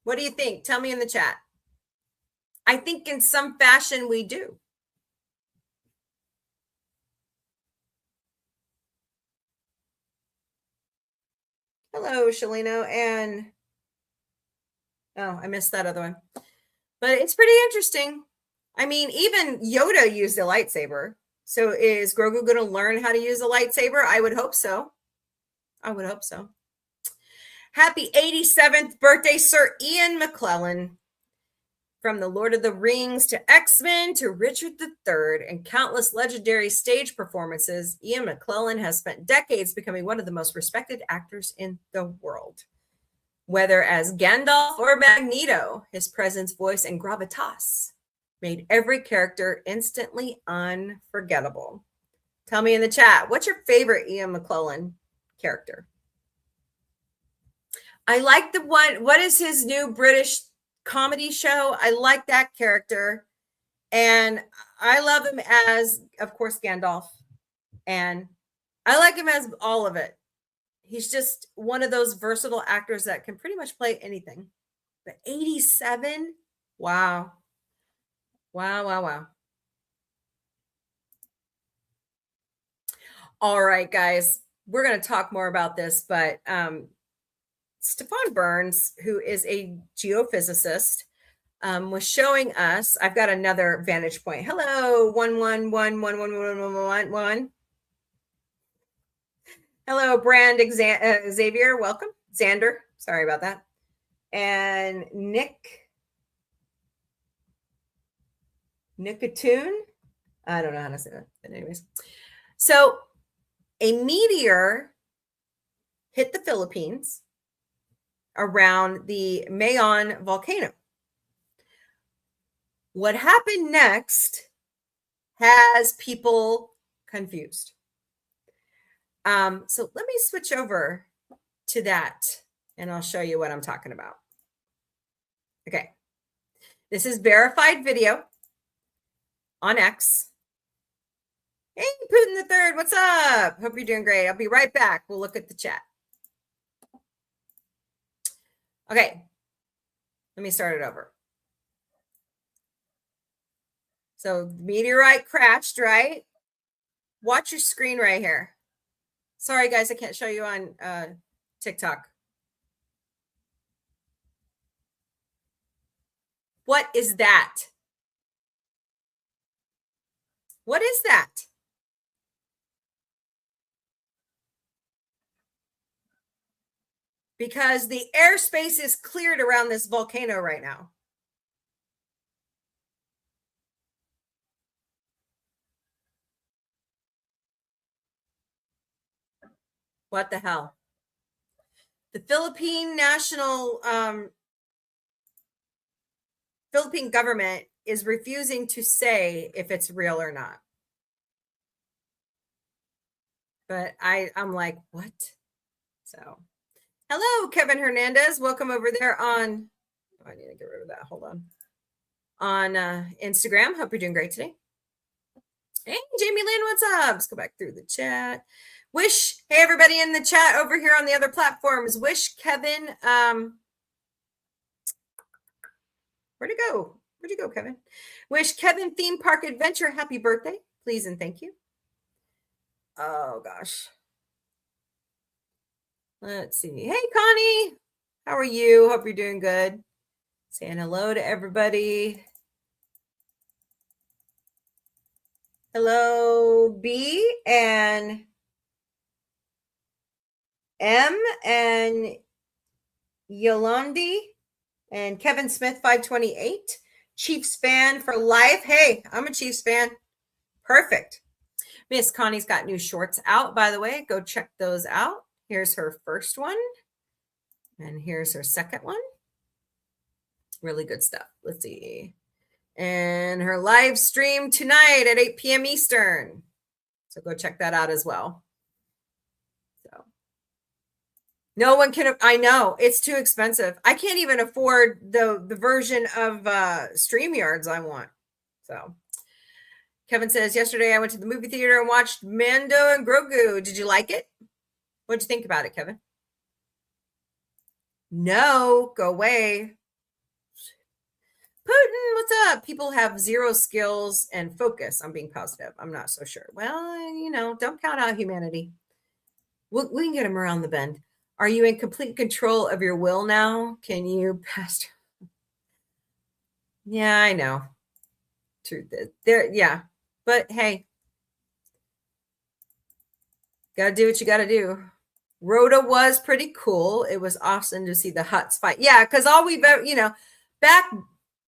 What do you think? Tell me in the chat. I think in some fashion we do. Hello, Shalino. And oh, I missed that other one. But it's pretty interesting. I mean, even Yoda used a lightsaber. So is Grogu going to learn how to use a lightsaber? I would hope so. I would hope so. Happy 87th birthday, Sir Ian McClellan. From the Lord of the Rings to X-Men to Richard III and countless legendary stage performances, Ian McClellan has spent decades becoming one of the most respected actors in the world. Whether as Gandalf or Magneto, his presence, voice, and gravitas made every character instantly unforgettable. Tell me in the chat, what's your favorite Ian McClellan character? I like the one, what is his new British comedy show? I like that character. And I love him as, of course, Gandalf. And I like him as all of it. He's just one of those versatile actors that can pretty much play anything. But 87? Wow. Wow, wow, wow. All right, guys. We're going to talk more about this, but Stefan Burns, who is a geophysicist, was showing us. I've got another vantage point. Hello, 111111111. Hello, Brand Xavier. Welcome, Xander. Sorry about that. And Nicatoon. I don't know how to say that, but anyways. So, a meteor hit the Philippines around the Mayon volcano. What happened next has people confused. So let me switch over to that and I'll show you what I'm talking about. Okay. This is verified video on X. Hey, Putin the Third, what's up? Hope you're doing great. I'll be right back. We'll look at the chat. Okay. Let me start it over. So the meteorite crashed, right? Watch your screen right here. Sorry, guys, I can't show you on TikTok. What is that? What is that? Because the airspace is cleared around this volcano right now. What the hell? The Philippine Philippine government is refusing to say if it's real or not. But I'm like, what? So, hello, Kevin Hernandez. Welcome over there on, I need to get rid of that. Hold on. On Instagram. Hope you're doing great today. Hey, Jamie Lynn, what's up? Let's go back through the chat. Hey, everybody in the chat over here on the other platforms. Wish Kevin, where'd it go? Where'd you go, Kevin? Wish Kevin Theme Park Adventure happy birthday, please and thank you. Oh, gosh. Let's see. Hey, Connie. How are you? Hope you're doing good. Saying hello to everybody. Hello, B and M and Yolandi and Kevin Smith 528. Chiefs fan for life. Hey, I'm a Chiefs fan. Perfect. Miss Connie's got new shorts out, by the way. Go check those out. Here's her first one. And here's her second one. Really good stuff. Let's see. And her live stream tonight at 8 p.m. Eastern. So go check that out as well. So no one can, I know it's too expensive. I can't even afford the version of StreamYards I want. So Kevin says, yesterday I went to the movie theater and watched Mando and Grogu. Did you like it? What'd you think about it, Kevin? No, go away. Putin, what's up? People have zero skills and focus on being positive. I'm not so sure. Well, don't count out humanity. We can get them around the bend. Are you in complete control of your will now? Can you pass? Yeah, I know. Truth is there. Yeah. But hey, gotta do what you gotta do. Rhoda was pretty cool. It was awesome to see the Hutts fight. Yeah, because all we've ever, back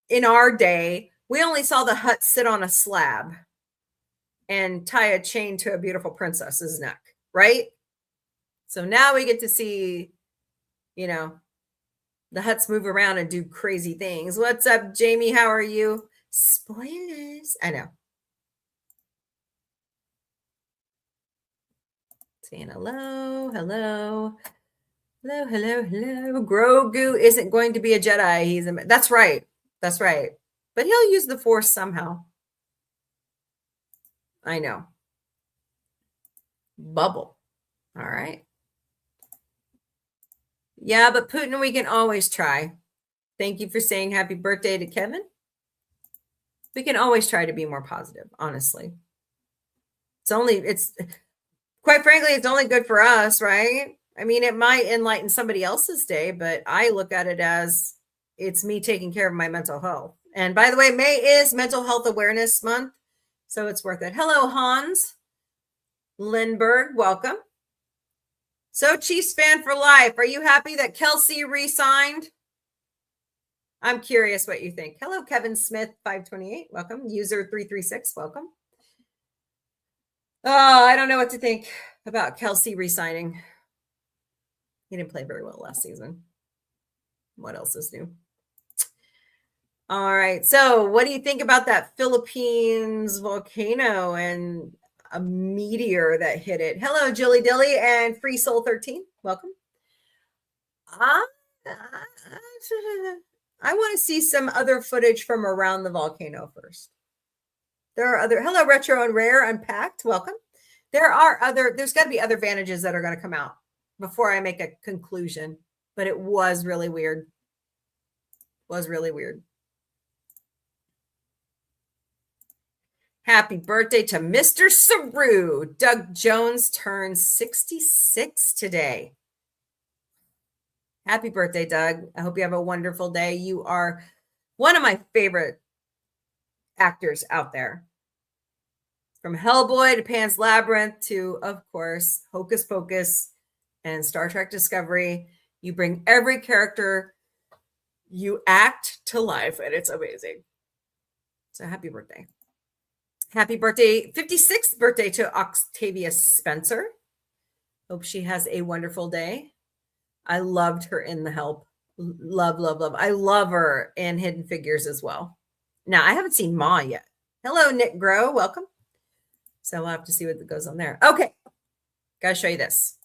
in our day, we only saw the Hutts sit on a slab and tie a chain to a beautiful princess's neck, right? So now we get to see, the Hutts move around and do crazy things. What's up, Jamie? How are you? Spoilers. I know. Saying hello. Grogu isn't going to be a Jedi. That's right. But he'll use the Force somehow. I know. Bubble. All right. Yeah, but Putin, we can always try. Thank you for saying happy birthday to Kevin. We can always try to be more positive, honestly. Quite frankly, it's only good for us, right? I mean, it might enlighten somebody else's day, but I look at it as it's me taking care of my mental health. And by the way, May is Mental Health Awareness Month, so it's worth it. Hello, Hans Lindbergh. Welcome. So, Chiefs fan for life. Are you happy that Kelsey re-signed? I'm curious what you think. Hello, Kevin Smith 528. Welcome. User 336. Welcome. Oh, I don't know what to think about Kelsey re-signing. He didn't play very well last season. What else is new? All right. So what do you think about that Philippines volcano and a meteor that hit it? Hello, Jilly Dilly and Free Soul 13. Welcome. I want to see some other footage from around the volcano first. Hello, Retro and Rare Unpacked. Welcome. There's got to be other vantages that are going to come out before I make a conclusion, but it was really weird. Happy birthday to Mr. Saru. Doug Jones turns 66 today. Happy birthday, Doug. I hope you have a wonderful day. You are one of my favorite actors out there. From Hellboy to Pan's Labyrinth to, of course, Hocus Pocus and Star Trek Discovery. You bring every character you act to life, and it's amazing. So happy birthday. Happy birthday, 56th birthday to Octavia Spencer. Hope she has a wonderful day. I loved her in The Help. Love, love, love. I love her in Hidden Figures as well. Now, I haven't seen Ma yet. Hello, Nick Grow. Welcome. So we'll have to see what goes on there. Okay. Got to show you this.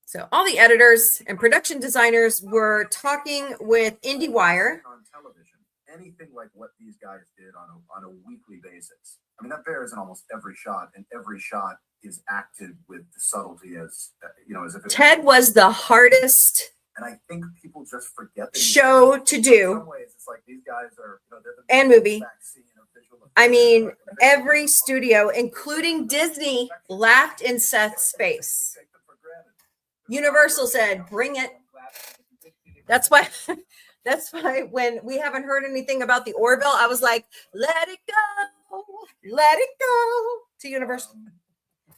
So all the editors and production designers were talking with IndieWire. On television, anything like what these guys did on a weekly basis. I mean, that bears in almost every shot, and every shot is acted with the subtlety as as if Ted was the hardest and I think people just forget that show to do. In some ways, it's like these guys are, and movie. I mean, every studio, including Disney, laughed in Seth's face. Universal said, "Bring it." That's why when we haven't heard anything about the Orville, I was like, "Let it go, let it go" to Universal.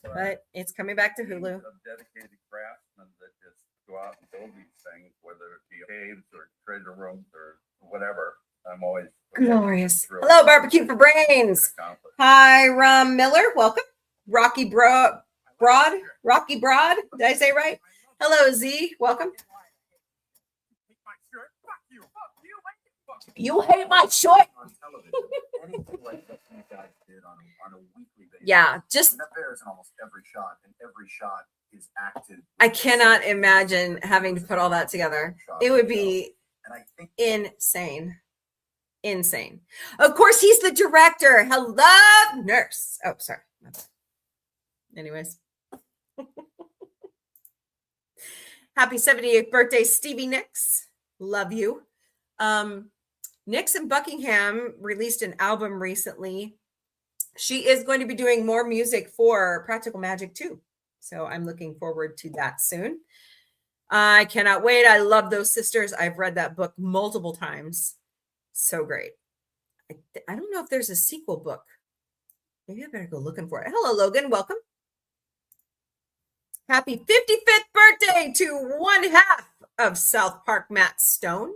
But it's coming back to Hulu. Dedicated craftsmen that just go out and build these things, whether it be caves or treasure rooms or whatever. I'm always glorious. Hello, Barbecue for Brains. Hi, Ram Miller. Welcome. Rocky Broad. Did I say right? Hello, Z. Welcome. You hate my short. Yeah, just that bears in almost every shot, and every shot is acted. I cannot imagine having to put all that together. It would be insane. Insane. Of course, he's the director. Hello, nurse. Oh, sorry. Anyways. Happy 78th birthday, Stevie Nicks. Love you. Nicks and Buckingham released an album recently. She is going to be doing more music for Practical Magic too. So I'm looking forward to that soon. I cannot wait. I love those sisters. I've read that book multiple times. So great. I don't know if there's a sequel book. Maybe I better go looking for it. Hello, Logan. Welcome. Happy 55th birthday to one half of South Park, Matt Stone.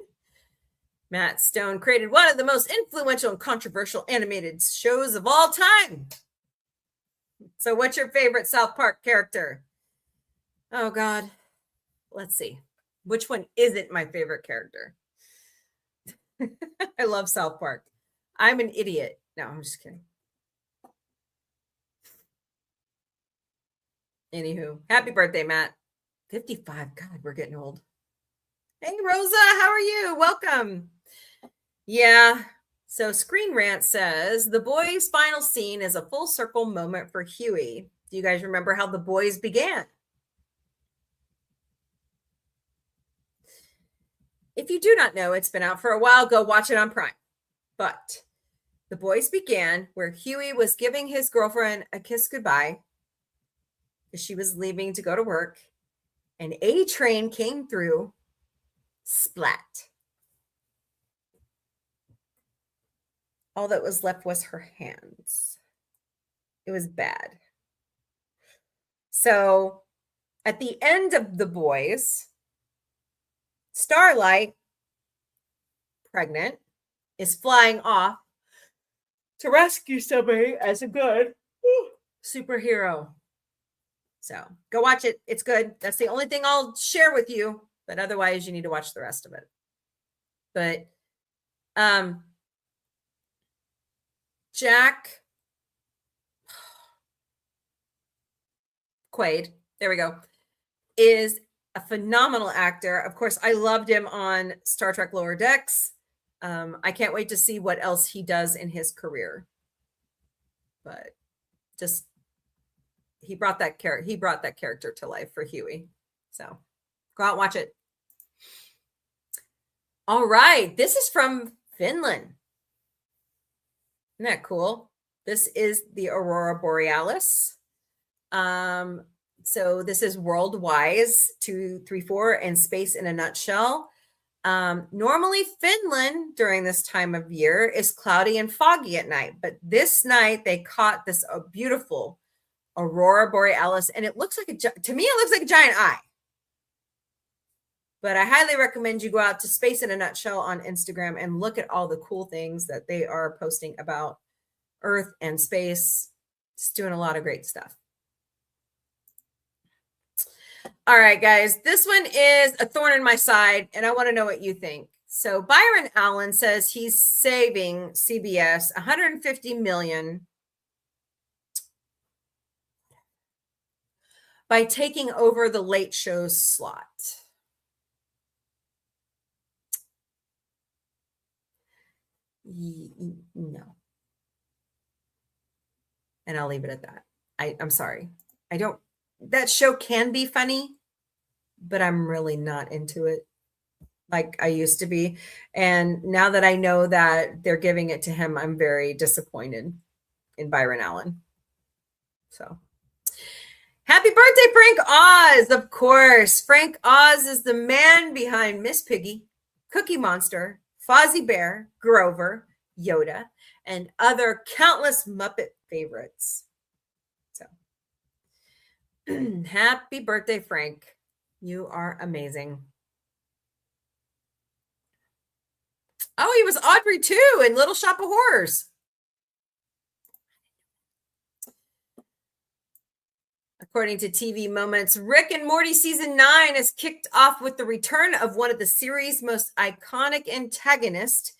Matt Stone created one of the most influential and controversial animated shows of all time. So what's your favorite South Park character? Oh, God. Let's see. Which one isn't my favorite character? I love South Park. I'm an idiot. No, I'm just kidding. Anywho, happy birthday, Matt. 55. God, we're getting old. Hey, Rosa, how are you? Welcome. Yeah. So Screen Rant says, The Boys' final scene is a full circle moment for Huey. Do you guys remember how The Boys began? If you do not know, it's been out for a while. Go watch it on Prime. But The Boys began where Huey was giving his girlfriend a kiss goodbye because she was leaving to go to work. An A train came through. Splat. All that was left was her hands. It was bad. So at the end of The Boys, Starlight, pregnant, is flying off to rescue somebody as a good superhero. So go watch it. It's good. That's the only thing I'll share with you. But otherwise, you need to watch the rest of it. But Jack Quaid, there we go, is a phenomenal actor. Of course, I loved him on Star Trek Lower Decks. I can't wait to see what else he does in his career. But just he brought that character to life for Huey. So go out and watch it. All right, this is from Finland. Isn't that cool? This is the Aurora Borealis. So this is Worldwise 234 and Space in a Nutshell. Normally Finland during this time of year is cloudy and foggy at night, but this night they caught this beautiful Aurora Borealis, and it looks like to me it looks like a giant eye. But I highly recommend you go out to Space in a Nutshell on Instagram and look at all the cool things that they are posting about Earth and space. Just doing a lot of great stuff. All right, guys, this one is a thorn in my side, and I want to know what you think. So Byron Allen says he's saving CBS $150 million by taking over the late show's slot. No. And I'll leave it at that. I'm sorry. That show can be funny, but I'm really not into it like I used to be. And now that I know that they're giving it to him, I'm very disappointed in Byron Allen. So happy birthday, Frank Oz. Of course. Frank Oz is the man behind Miss Piggy, Cookie Monster, Fozzie Bear, Grover, Yoda, and other countless Muppet favorites. So happy birthday, Frank. You are amazing. Oh, he was Audrey too in Little Shop of Horrors. According to TV Moments, Rick and Morty season 9 is kicked off with the return of one of the series' most iconic antagonists,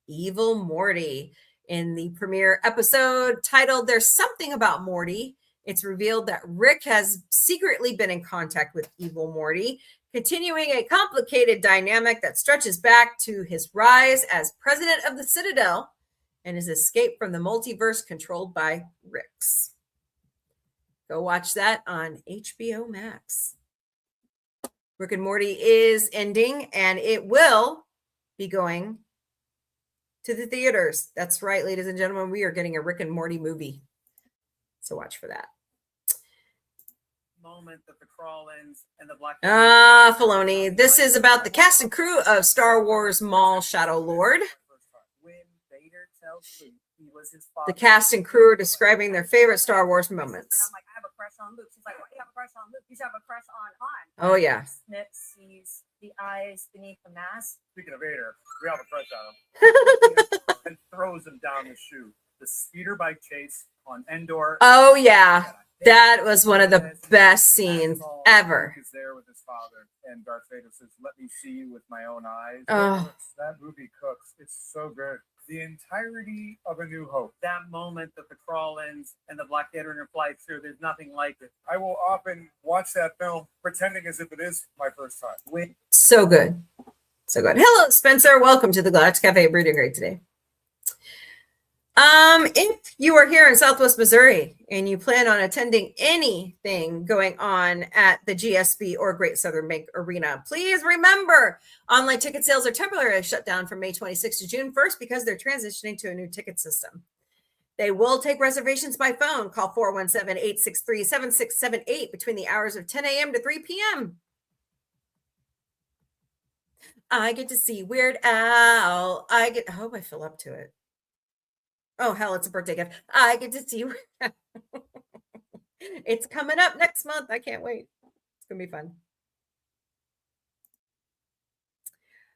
Evil Morty. In the premiere episode titled There's Something About Morty, it's revealed that Rick has secretly been in contact with Evil Morty, continuing a complicated dynamic that stretches back to his rise as president of the Citadel and his escape from the multiverse controlled by Ricks. Go watch that on HBO Max. Rick and Morty is ending, and it will be going to the theaters. That's right, ladies and gentlemen. We are getting a Rick and Morty movie. So watch for that. Moment that the crawl ends and the black. Filoni. This is about the cast and crew of Star Wars Maul Shadow Lord. When Vader tells Luke he was his father. The cast and crew are describing their favorite Star Wars moments. I'm like, I have a crush on Luke. She's like, what do you have a crush on Luke? You should have a crush on Han. Oh, yeah. Snip sees the eyes beneath the mask. Speaking of Vader, we have a crush on him. And throws him down the chute. The speeder bike chase on Endor. Oh, yeah. That was one of the best scenes ever. Luke is there with his father, and Darth Vader says, "Let me see you with my own eyes." Oh. That movie cooks. It's so good. The entirety of A New Hope. That moment that the crawl ends and the Black Editor flies through, there's nothing like it. I will often watch that film pretending as if it is my first time. So good. So good. Hello, Spencer. Welcome to the Galactic Café. We're doing great today. If you are here in Southwest Missouri and you plan on attending anything going on at the GSB or Great Southern Bank Arena, please remember online ticket sales are temporarily shut down from May 26th to June 1st because they're transitioning to a new ticket system. They will take reservations by phone. Call 417-863-7678 between the hours of 10 a.m. to 3 p.m. I get to see Weird Al. I hope I fill up to it. Oh, hell, it's a birthday gift. I get to see you. It's coming up next month. I can't wait. It's going to be fun.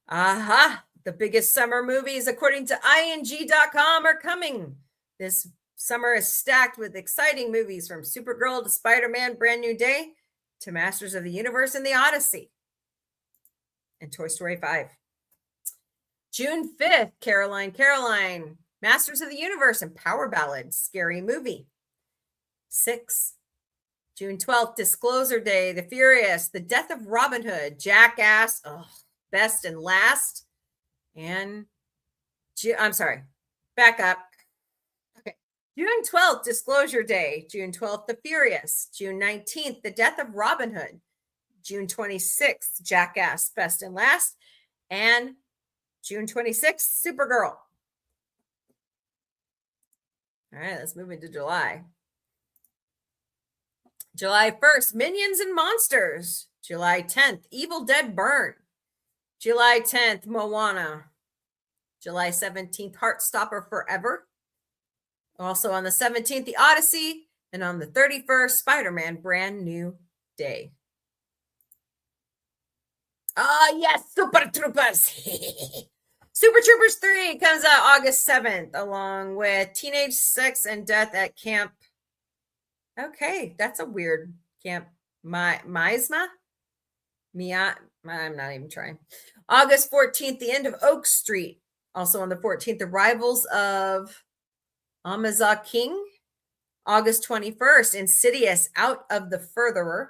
Aha. The biggest summer movies, according to ING.com, are coming. This summer is stacked with exciting movies from Supergirl to Spider-Man Brand New Day to Masters of the Universe and the Odyssey and Toy Story 5. June 5th, Caroline. Masters of the Universe and Power Ballad, Scary Movie. 6. June 12th, Disclosure Day, The Furious, The Death of Robin Hood, Jackass, Best and Last, and I'm sorry, back up. Okay. June 12th, Disclosure Day, June 12th, The Furious, June 19th, The Death of Robin Hood, June 26th, Jackass, Best and Last, and June 26th, Supergirl. All right, let's move into July. July 1st, Minions and Monsters. July 10th, Evil Dead Burn. July 10th, Moana. July 17th, Heartstopper Forever. Also on the 17th, The Odyssey. And on the 31st, Spider-Man Brand New Day. Yes, Super Troopers. Super Troopers 3 comes out August 7th, along with Teenage Sex and Death at Camp. Okay, that's a weird camp. Misma? Mia, I'm not even trying. August 14th, the end of Oak Street. Also on the 14th, the Rivals of Amaza King. August 21st, Insidious, Out of the Furtherer.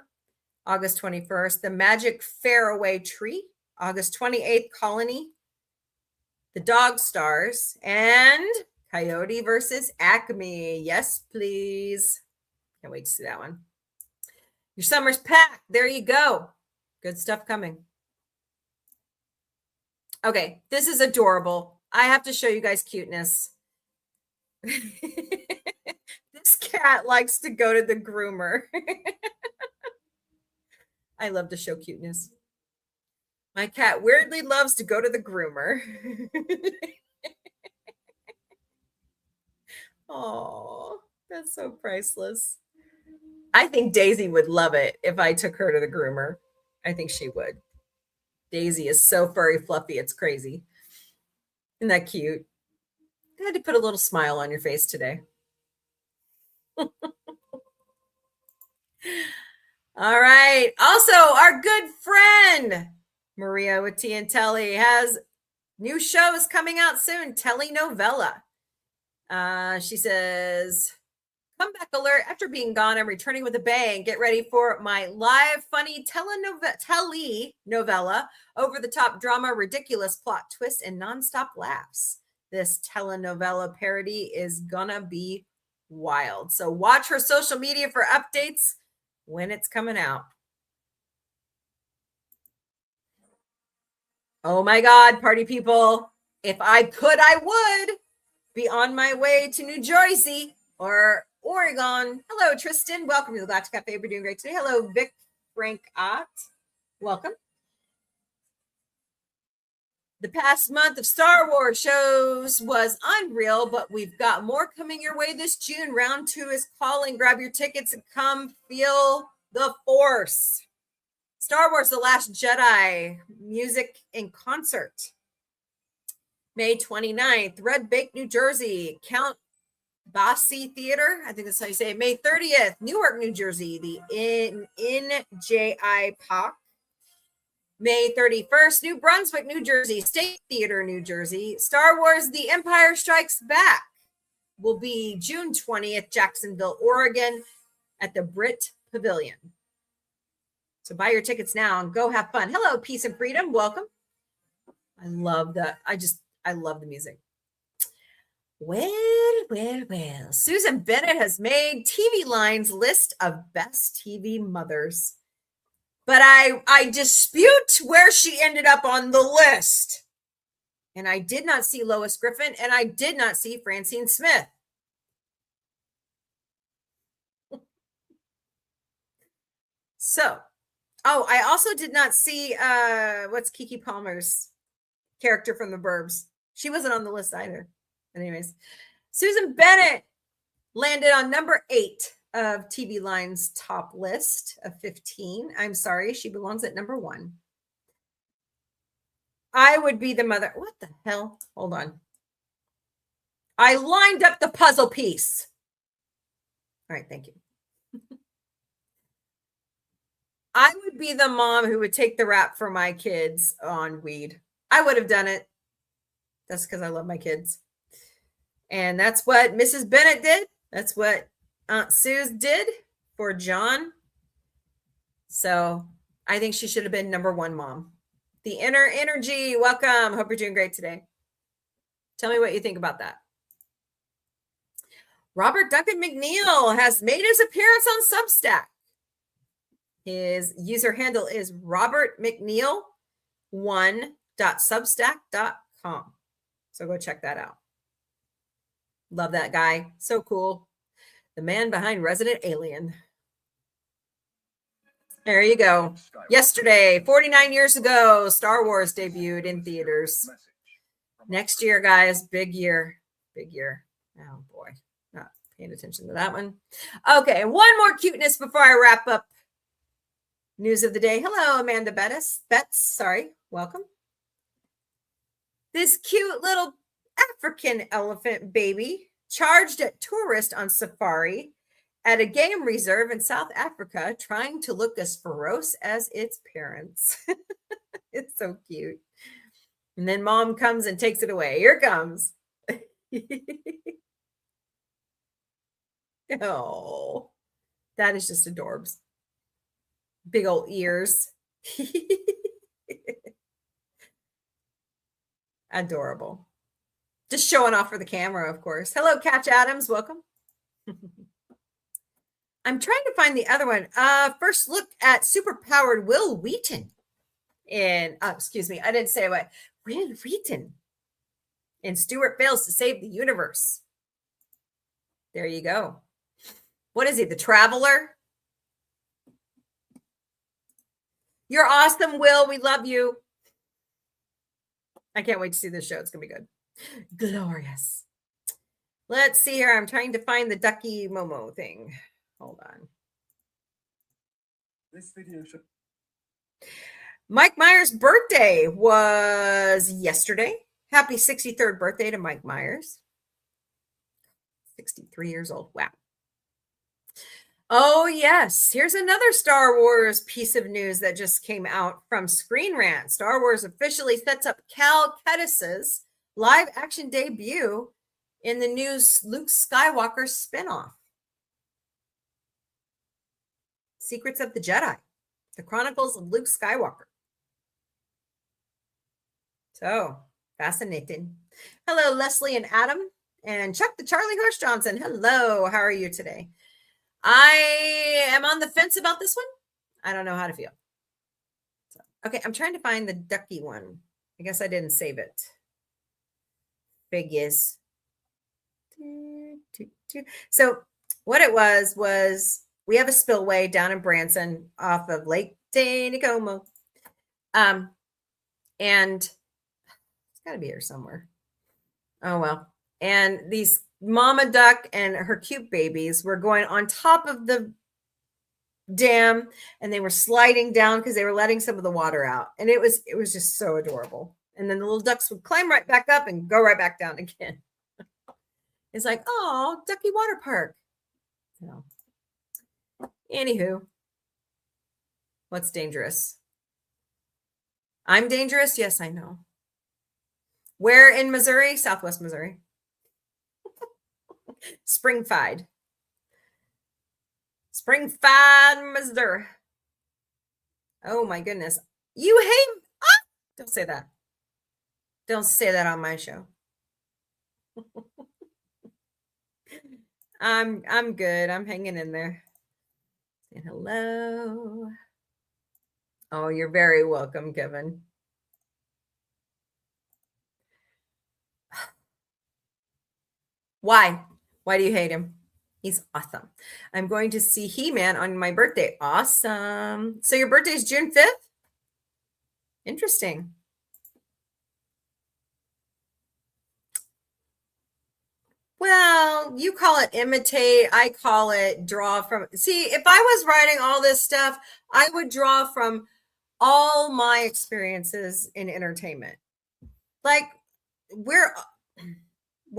August 21st, The Magic Faraway Tree. August 28th, Colony. The Dog Stars. And Coyote versus Acme. Yes, please. Can't wait to see that one. Your summer's packed. There you go. Good stuff coming. Okay, this is adorable. I have to show you guys cuteness. This cat likes to go to the groomer. I love to show cuteness. My cat weirdly loves to go to the groomer. Oh, that's so priceless. I think Daisy would love it if I took her to the groomer. I think she would. Daisy is so furry fluffy, it's crazy. Isn't that cute? I had to put a little smile on your face today. All right. Also, our good friend Maria with T and Telly has new shows coming out soon. Telenovela. She says, comeback alert. After being gone, I'm returning with a bang. Get ready for my live, funny telenovela, over-the-top drama, ridiculous plot twists, and nonstop laughs. This telenovela parody is gonna be wild. So watch her social media for updates when it's coming out. Oh my God, party people. If I could, I would be on my way to New Jersey or Oregon. Hello, Tristan. Welcome to the Galactic Café. We're doing great today. Hello, Vic Frank Ott. Welcome. The past month of Star Wars shows was unreal, but we've got more coming your way this June. Round 2 is calling. Grab your tickets and come feel the Force. Star Wars: The Last Jedi, music in concert. May 29th, Red Bank, New Jersey, Count Basie Theater. I think that's how you say it. May 30th, Newark, New Jersey, the NJI Park. May 31st, New Brunswick, New Jersey, State Theater, New Jersey. Star Wars: The Empire Strikes Back will be June 20th, Jacksonville, Oregon, at the Brit Pavilion. So buy your tickets now and go have fun. Hello, Peace and Freedom. Welcome. I love that. I love the music. Well. Susan Bennett has made TV Line's list of best TV mothers. But I dispute where she ended up on the list. And I did not see Lois Griffin, and I did not see Francine Smith. So, I also did not see what's Keke Palmer's character from the Burbs. She wasn't on the list either. Anyways, Susan Bennett landed on number 8 of TV Line's top list of 15. I'm sorry, she belongs at number 1. I would be the mother. What the hell? Hold on. I lined up the puzzle piece. All right, thank you. I would be the mom who would take the rap for my kids on weed. I would have done it. That's because I love my kids. And that's what Mrs. Bennett did. That's what Aunt Suze did for John. So I think she should have been number 1 mom. The Inner Energy, welcome. Hope you're doing great today. Tell me what you think about that. Robert Duncan McNeil has made his appearance on Substack. His user handle is robertmcneil1.substack.com. So go check that out. Love that guy. So cool. The man behind Resident Alien. There you go. Yesterday, 49 years ago, Star Wars debuted in theaters. Next year, guys, big year. Big year. Oh, boy. Not paying attention to that one. Okay, one more cuteness before I wrap up. News of the day. Hello, Amanda Betts. Welcome. This cute little African elephant baby charged at tourist on safari at a game reserve in South Africa, trying to look as ferocious as its parents. It's so cute. And then mom comes and takes it away. Here it comes. Oh, that is just adorbs. Big old ears. Adorable. Just showing off for the camera, of course. Hello, Catch Adams. Welcome. I'm trying to find the other one. First look at superpowered Will Wheaton. And excuse me, I didn't say what. Will Wheaton. And Stuart fails to save the universe. There you go. What is he? The Traveler? You're awesome, Will. We love you. I can't wait to see this show. It's going to be good. Glorious. Let's see here. I'm trying to find the Ducky Momo thing. Hold on. This video should. Mike Myers' birthday was yesterday. Happy 63rd birthday to Mike Myers. 63 years old. Wow. Oh, yes. Here's another Star Wars piece of news that just came out from Screen Rant. Star Wars officially sets up Cal Kestis's live action debut in the new Luke Skywalker spinoff. Secrets of the Jedi, the Chronicles of Luke Skywalker. So, fascinating. Hello, Leslie and Adam, and Chuck the Charlie Horse Johnson. Hello, how are you today? I am on the fence about this one. I don't know how to feel. So, okay, I'm trying to find the Ducky one. I guess I didn't save it. Figures. So what it was we have a spillway down in Branson off of Lake Taneycomo. And it's got to be here somewhere. Oh, well. And these mama duck and her cute babies were going on top of the dam, and they were sliding down because they were letting some of the water out. And it was just so adorable. And then the little ducks would climb right back up and go right back down again. It's like, oh, Ducky Water Park. So, anywho, what's dangerous? I'm dangerous? Yes, I know. Where in Missouri? Southwest Missouri. Springfied. Springfied, Missouri. Oh my goodness. You hate. Ah! Don't say that. Don't say that on my show. I'm good. I'm hanging in there. Saying hello. Oh, you're very welcome, Kevin. Why? Why do you hate him? He's awesome. I'm going to see He-Man on my birthday. Awesome. So your birthday is June 5th? Interesting. Well, you call it imitate. I call it draw from. See, if I was writing all this stuff, I would draw from all my experiences in entertainment. Like we're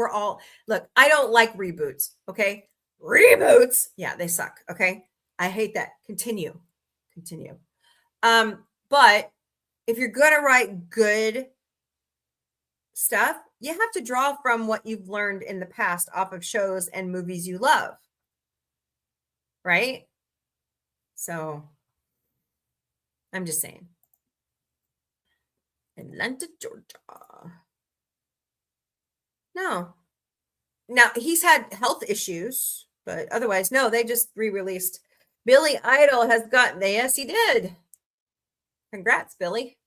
all, look, I don't like reboots. Okay. Reboots. Yeah, they suck. Okay. I hate that. Continue. But if you're going to write good stuff, you have to draw from what you've learned in the past off of shows and movies you love. Right? So I'm just saying. Atlanta, Georgia. No. Now, he's had health issues, but otherwise, no, they just re-released. Billy Idol has gotten, yes, he did. Congrats, Billy.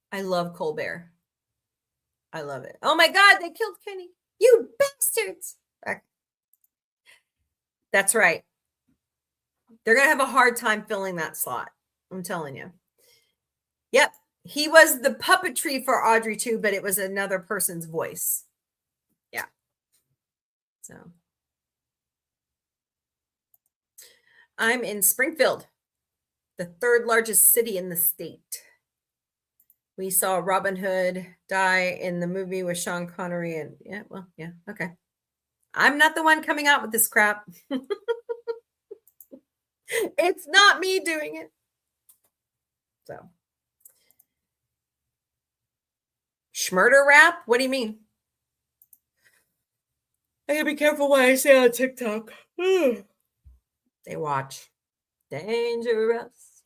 I love Colbert. I love it. Oh my God, they killed Kenny. You bastards. That's right. They're going to have a hard time filling that slot. I'm telling you. Yep. He was the puppetry for Audrey too, but it was another person's voice. Yeah. So I'm in Springfield, the third largest city in the state. We saw Robin Hood die in the movie with Sean Connery, and yeah, well, yeah, okay. I'm not the one coming out with this crap. It's not me doing it. So, Schmurder rap? What do you mean? I gotta be careful what I say on TikTok. They watch. Dangerous.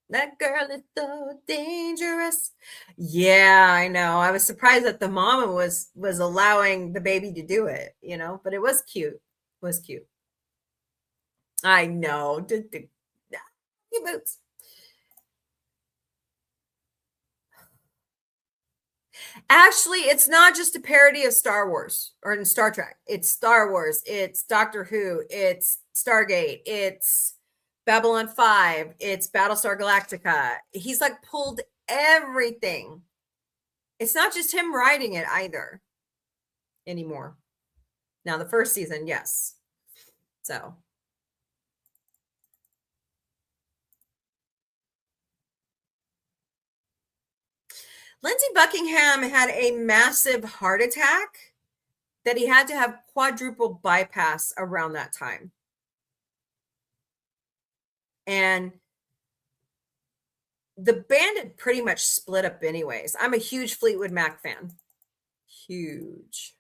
That girl is so dangerous. Yeah, I know. I was surprised that the mama was allowing the baby to do it, you know, but it was cute. It was cute. I know. Boots. Actually, it's not just a parody of Star Wars or in Star Trek. It's Star Wars. It's Doctor Who. It's Stargate. It's Babylon 5. It's Battlestar Galactica. He's like pulled everything. It's not just him writing it either anymore. Now, the first season, yes. So. Lindsey Buckingham had a massive heart attack that he had to have quadruple bypass around that time. And the band had pretty much split up anyways. I'm a huge Fleetwood Mac fan. Huge.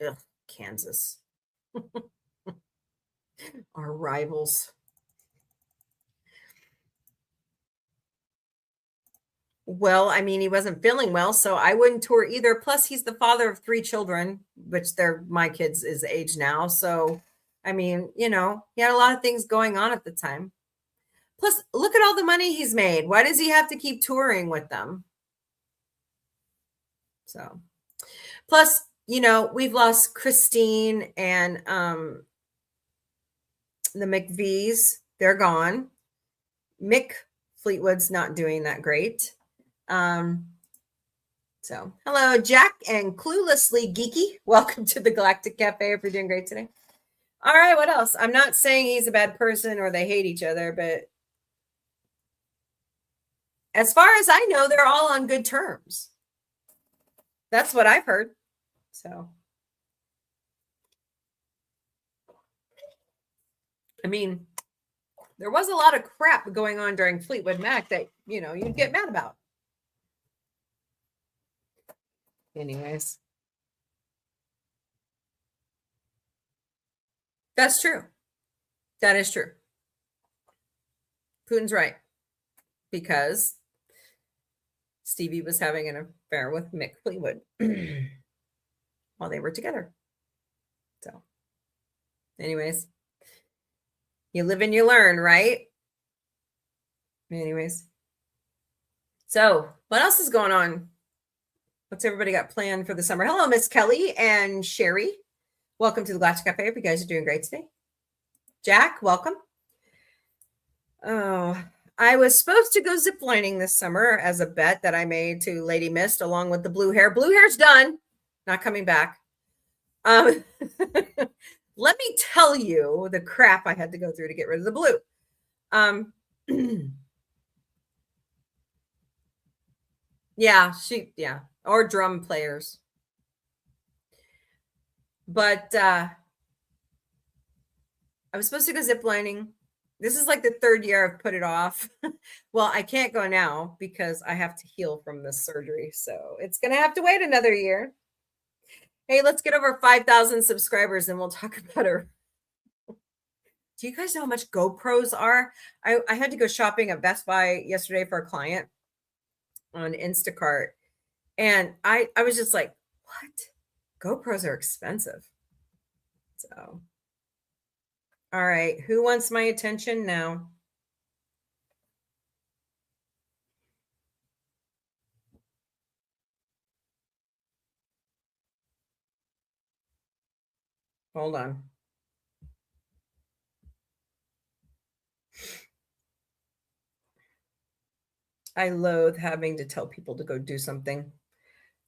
Ugh, Kansas. Our rivals. Well, I mean, he wasn't feeling well, so I wouldn't tour either. Plus, he's the father of 3 children, which they're my kids' is age now. So, I mean, you know, he had a lot of things going on at the time. Plus, look at all the money he's made. Why does he have to keep touring with them? So, plus, you know, we've lost Christine and the McVies. They're gone. Mick Fleetwood's not doing that great. So hello, Jack and Cluelessly Geeky. Welcome to the Galactic Cafe. If you're doing great today. All right, what else? I'm not saying he's a bad person or they hate each other, but as far as I know, they're all on good terms. That's what I've heard. So, I mean, there was a lot of crap going on during Fleetwood Mac that, you know, you'd get mad about. Anyways. That's true. That is true. Putin's right. Because Stevie was having an affair with Mick Fleetwood while they were together. So, anyways, you live and you learn, right? Anyways. So, what else is going on? What's everybody got planned for the summer? Hello, Miss Kelly and Sherry. Welcome to the Galactic Cafe. Hope you guys are doing great today. Jack, welcome. Oh, I was supposed to go ziplining this summer as a bet that I made to Lady Mist along with the blue hair. Blue hair's done. Not coming back. Let me tell you the crap I had to go through to get rid of the blue. Yeah. Or drum players. But I was supposed to go ziplining. This is like the 3rd year I've put it off. Well, I can't go now because I have to heal from this surgery. So it's going to have to wait another year. Hey, let's get over 5,000 subscribers and we'll talk about her. Do you guys know how much GoPros are? I had to go shopping at Best Buy yesterday for a client on Instacart. And I was just like, what? GoPros are expensive. So, all right. Who wants my attention now? Hold on. I loathe having to tell people to go do something.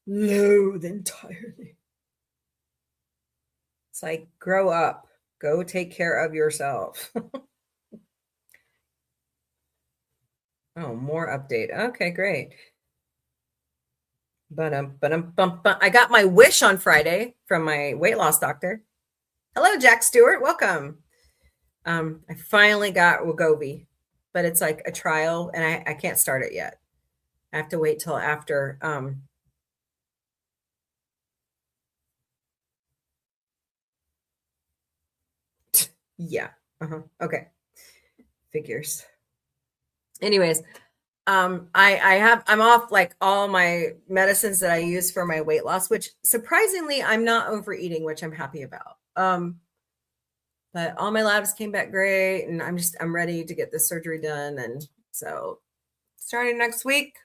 Loathe entirely. It's like, grow up. Go take care of yourself. Oh, more update. Okay, great. I got my wish on Friday from my weight loss doctor. Hello, Jack Stewart. Welcome. I finally got Wegovy, but it's like a trial and I can't start it yet. I have to wait till after. Yeah. Okay. Figures. Anyways, I'm off like all my medicines that I use for my weight loss, which surprisingly I'm not overeating, which I'm happy about. But all my labs came back great and I'm ready to get the surgery done. And so starting next week,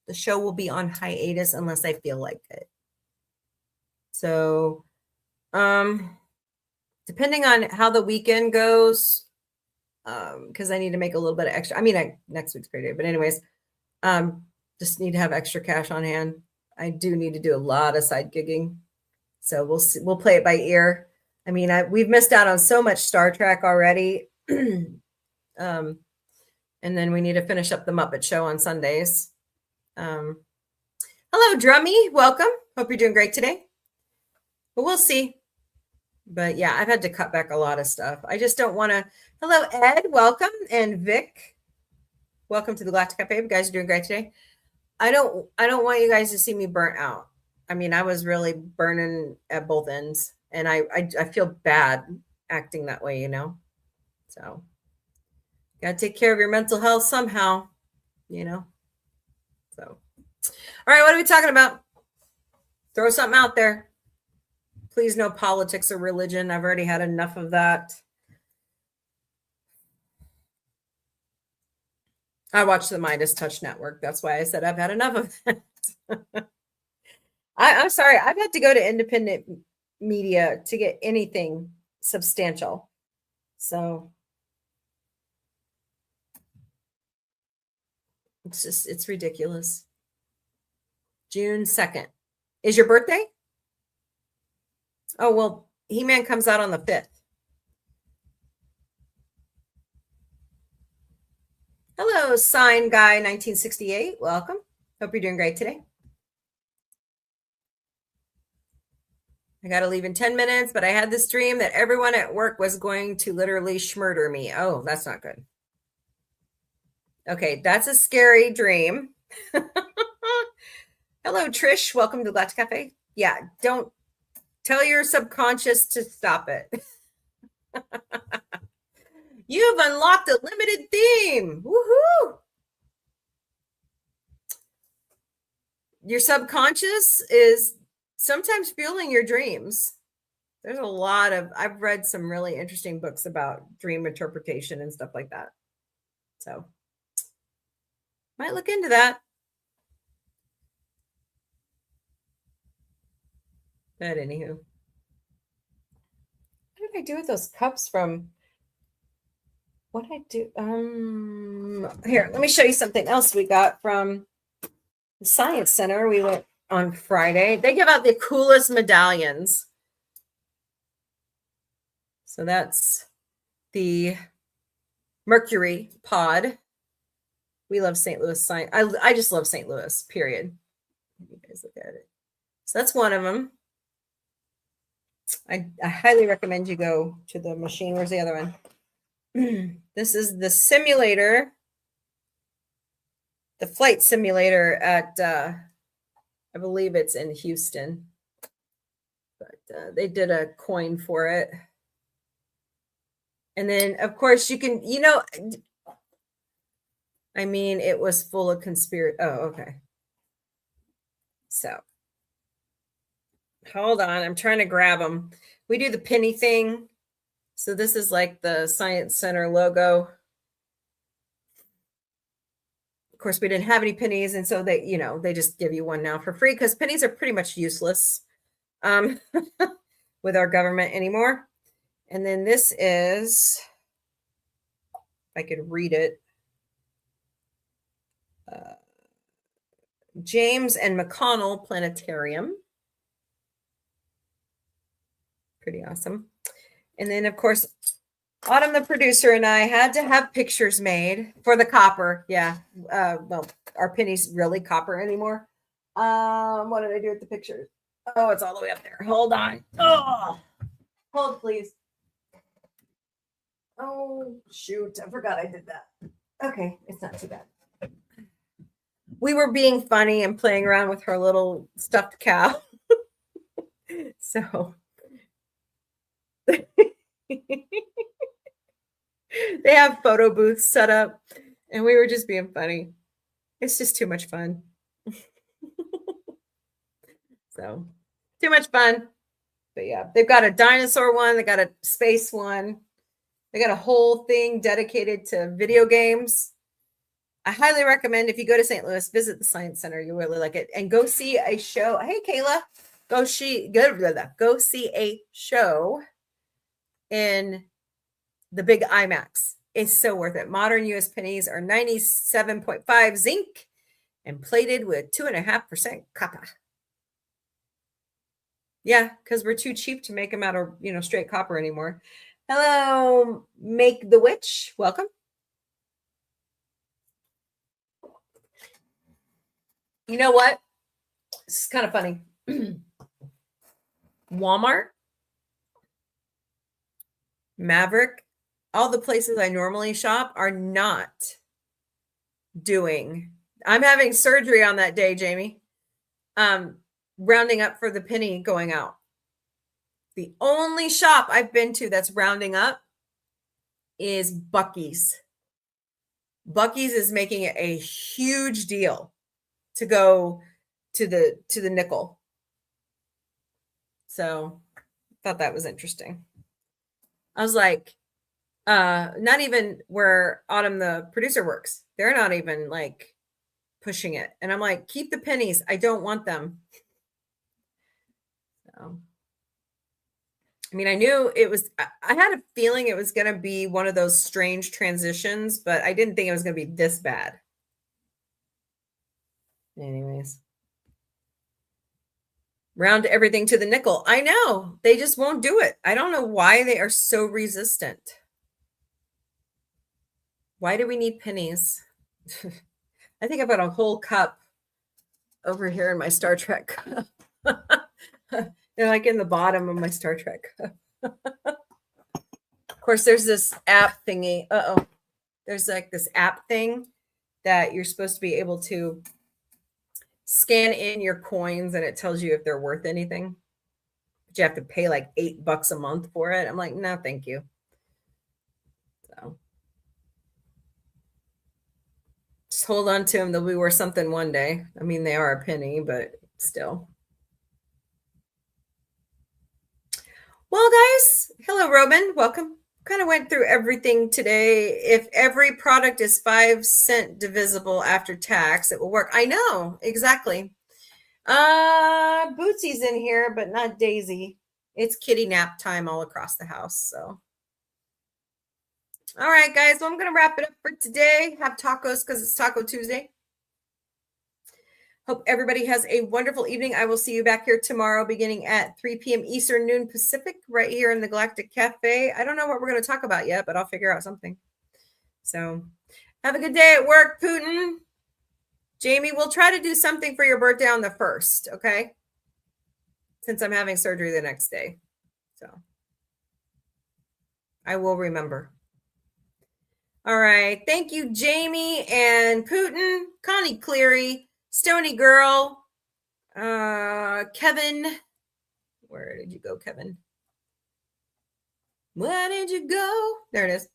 the show will be on hiatus unless I feel like it. So, depending on how the weekend goes, because I need to make a little bit of extra. I mean, next week's payday, but anyways, just need to have extra cash on hand. I do need to do a lot of side gigging, so we'll see. We'll play it by ear. I mean, we've missed out on so much Star Trek already, and then we need to finish up the Muppet Show on Sundays. Hello, Drummy. Welcome. Hope you're doing great today. But we'll see. But yeah, I've had to cut back a lot of stuff. I just don't want to. Hello, Ed. Welcome. And Vic. Welcome to the Galactic Café. You guys are doing great today. I don't want you guys to see me burnt out. I mean, I was really burning at both ends. And I feel bad acting that way, you know. So gotta take care of your mental health somehow, you know. So all right, what are we talking about? Throw something out there. Please, no politics or religion. I've already had enough of that. I watch the Midas Touch Network. That's why I said I've had enough of that. I'm sorry. I've had to go to independent media to get anything substantial. So it's ridiculous. June 2nd. Is your birthday? Oh, well, He-Man comes out on the 5th. Hello, Sign Guy 1968. Welcome. Hope you're doing great today. I got to leave in 10 minutes, but I had this dream that everyone at work was going to literally schmurder me. Oh, that's not good. Okay, that's a scary dream. Hello, Trish. Welcome to the Galactic Cafe. Yeah, don't tell your subconscious to stop it. You've unlocked a limited theme. Woohoo! Your subconscious is sometimes fueling your dreams. There's a lot of, I've read some really interesting books about dream interpretation and stuff like that. So, might look into that. But anywho, what did I do with those cups from? What did I do? Here, let me show you something else we got from the Science Center. We went on Friday. They give out the coolest medallions. So that's the Mercury pod. We love St. Louis Science. I just love St. Louis, period. You guys look at it. So that's one of them. I highly recommend you go to the machine. Where's the other one? This is the simulator, the flight simulator at, I believe it's in Houston. But they did a coin for it. And then, of course, you can, you know, I mean, it was full of conspiracy. Oh, okay. So, hold on. I'm trying to grab them. We do the penny thing. So this is like the Science Center logo. Of course, we didn't have any pennies. And so they, you know, they just give you one now for free because pennies are pretty much useless with our government anymore. And then this is, if I could read it, James and McConnell Planetarium. Pretty awesome. And then, of course, Autumn, the producer, and I had to have pictures made for the copper. Yeah. Well, our pennies really copper anymore. What did I do with the pictures? Oh, it's all the way up there. Hold on. Oh, hold please. Oh, shoot. I forgot I did that. Okay, it's not too bad. We were being funny and playing around with her little stuffed cow. So they have photo booths set up and we were just being funny. It's just too much fun. So too much fun. But yeah, they've got a dinosaur one, they got a space one, they got a whole thing dedicated to video games. I highly recommend if you go to St. Louis, visit the Science Center. You really like it. And go see a show. Hey, Kayla, go see a show in the big IMAX. It's so worth it. Modern US pennies are 97.5 zinc and plated with 2.5% copper. Yeah, because we're too cheap to make them out of, straight copper anymore. Hello, Make the Witch. Welcome. You know what? This is kind of funny. Walmart, Maverick, all the places I normally shop are not doing. I'm having surgery on that day, Jamie. Rounding up for the penny going out. The only shop I've been to that's rounding up is Buc-ee's. Buc-ee's is making it a huge deal to go to the nickel. So I thought that was interesting. I was like, not even where Autumn, the producer, works. They're not even like pushing it. And I'm like, keep the pennies. I don't want them. So, I mean, I knew it was, I had a feeling it was going to be one of those strange transitions, but I didn't think it was going to be this bad. Anyways. Round everything to the nickel. I know. They just won't do it. I don't know why they are so resistant. Why do we need pennies? I think I've got a whole cup over here in my Star Trek cup. They're like in the bottom of my Star Trek cup. Of course, there's this app thingy. There's like this app thing that you're supposed to be able to scan in your coins and it tells you if they're worth anything. But you have to pay like $8 a month for it. I'm like, no, thank you. So just hold on to them. They'll be worth something one day. I mean, they are a penny, but still. Well, guys, hello, Robin. Welcome. Kind of went through everything today. If every product is 5 cent divisible after tax, it will work. I know, exactly. Bootsy's in here, but not Daisy. It's kitty nap time all across the house. So, all right, guys. Well, I'm going to wrap it up for today. Have tacos because it's Taco Tuesday. Hope everybody has a wonderful evening. I will see you back here tomorrow beginning at 3 p.m. Eastern, noon Pacific, right here in the Galactic Café. I don't know what we're going to talk about yet, but I'll figure out something. So have a good day at work, Putin. Jamie, we'll try to do something for your birthday on the 1st, okay? Since I'm having surgery the next day. So I will remember. All right. Thank you, Jamie and Putin, Connie Cleary, Stony Girl, Kevin. Where did you go, Kevin? Where did you go? There it is.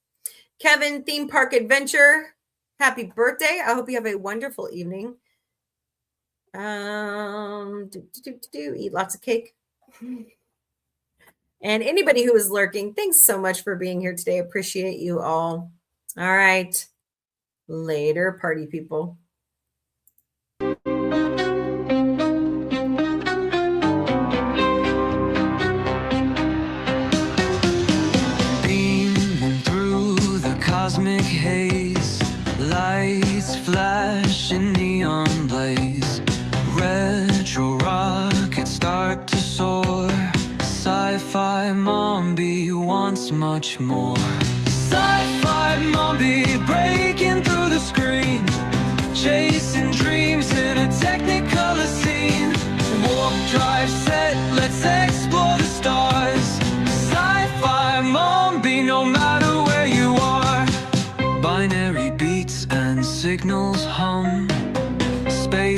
Kevin, Theme Park Adventure. Happy birthday. I hope you have a wonderful evening. Eat lots of cake. And anybody who is lurking, thanks so much for being here today. Appreciate you all. All right. Later, party people. Cosmic haze, lights flash in neon blaze, retro rockets start to soar, sci-fi Mombie wants much more. Sci-fi Mombie breaking through the screen, chasing dreams in a technicolor scene.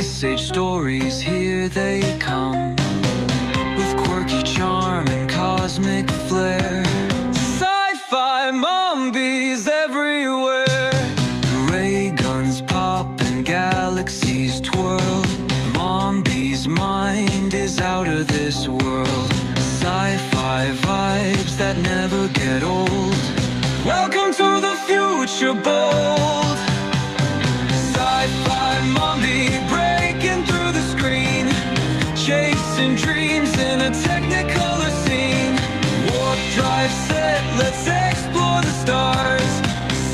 ice age stories, here they come, with quirky charm and cosmic flair. Sci-fi Mombies everywhere. Ray guns pop and galaxies twirl. Mombie's mind is out of this world. Sci-fi vibes that never get old. Welcome to the future, bold. Sci-fi Mombie breaking through the screen, chasing dreams in a technicolor scene. Warp drive set, let's explore the stars.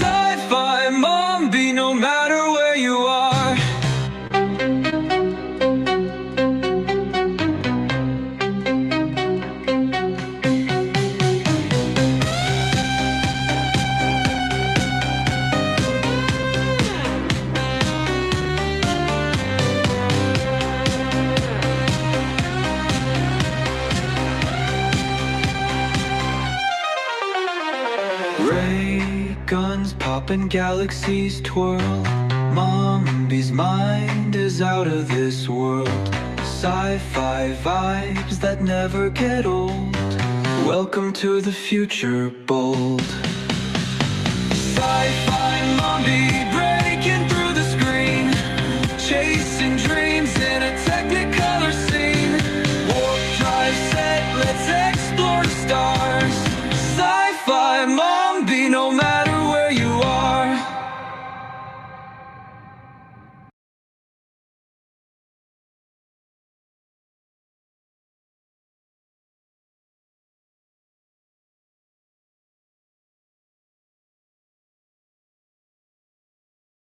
Sci-fi Mombie, no matter where you are. Ray guns pop and galaxies twirl. Mombie's mind is out of this world. Sci-fi vibes that never get old. Welcome to the future, bold. Sci-fi Mombie.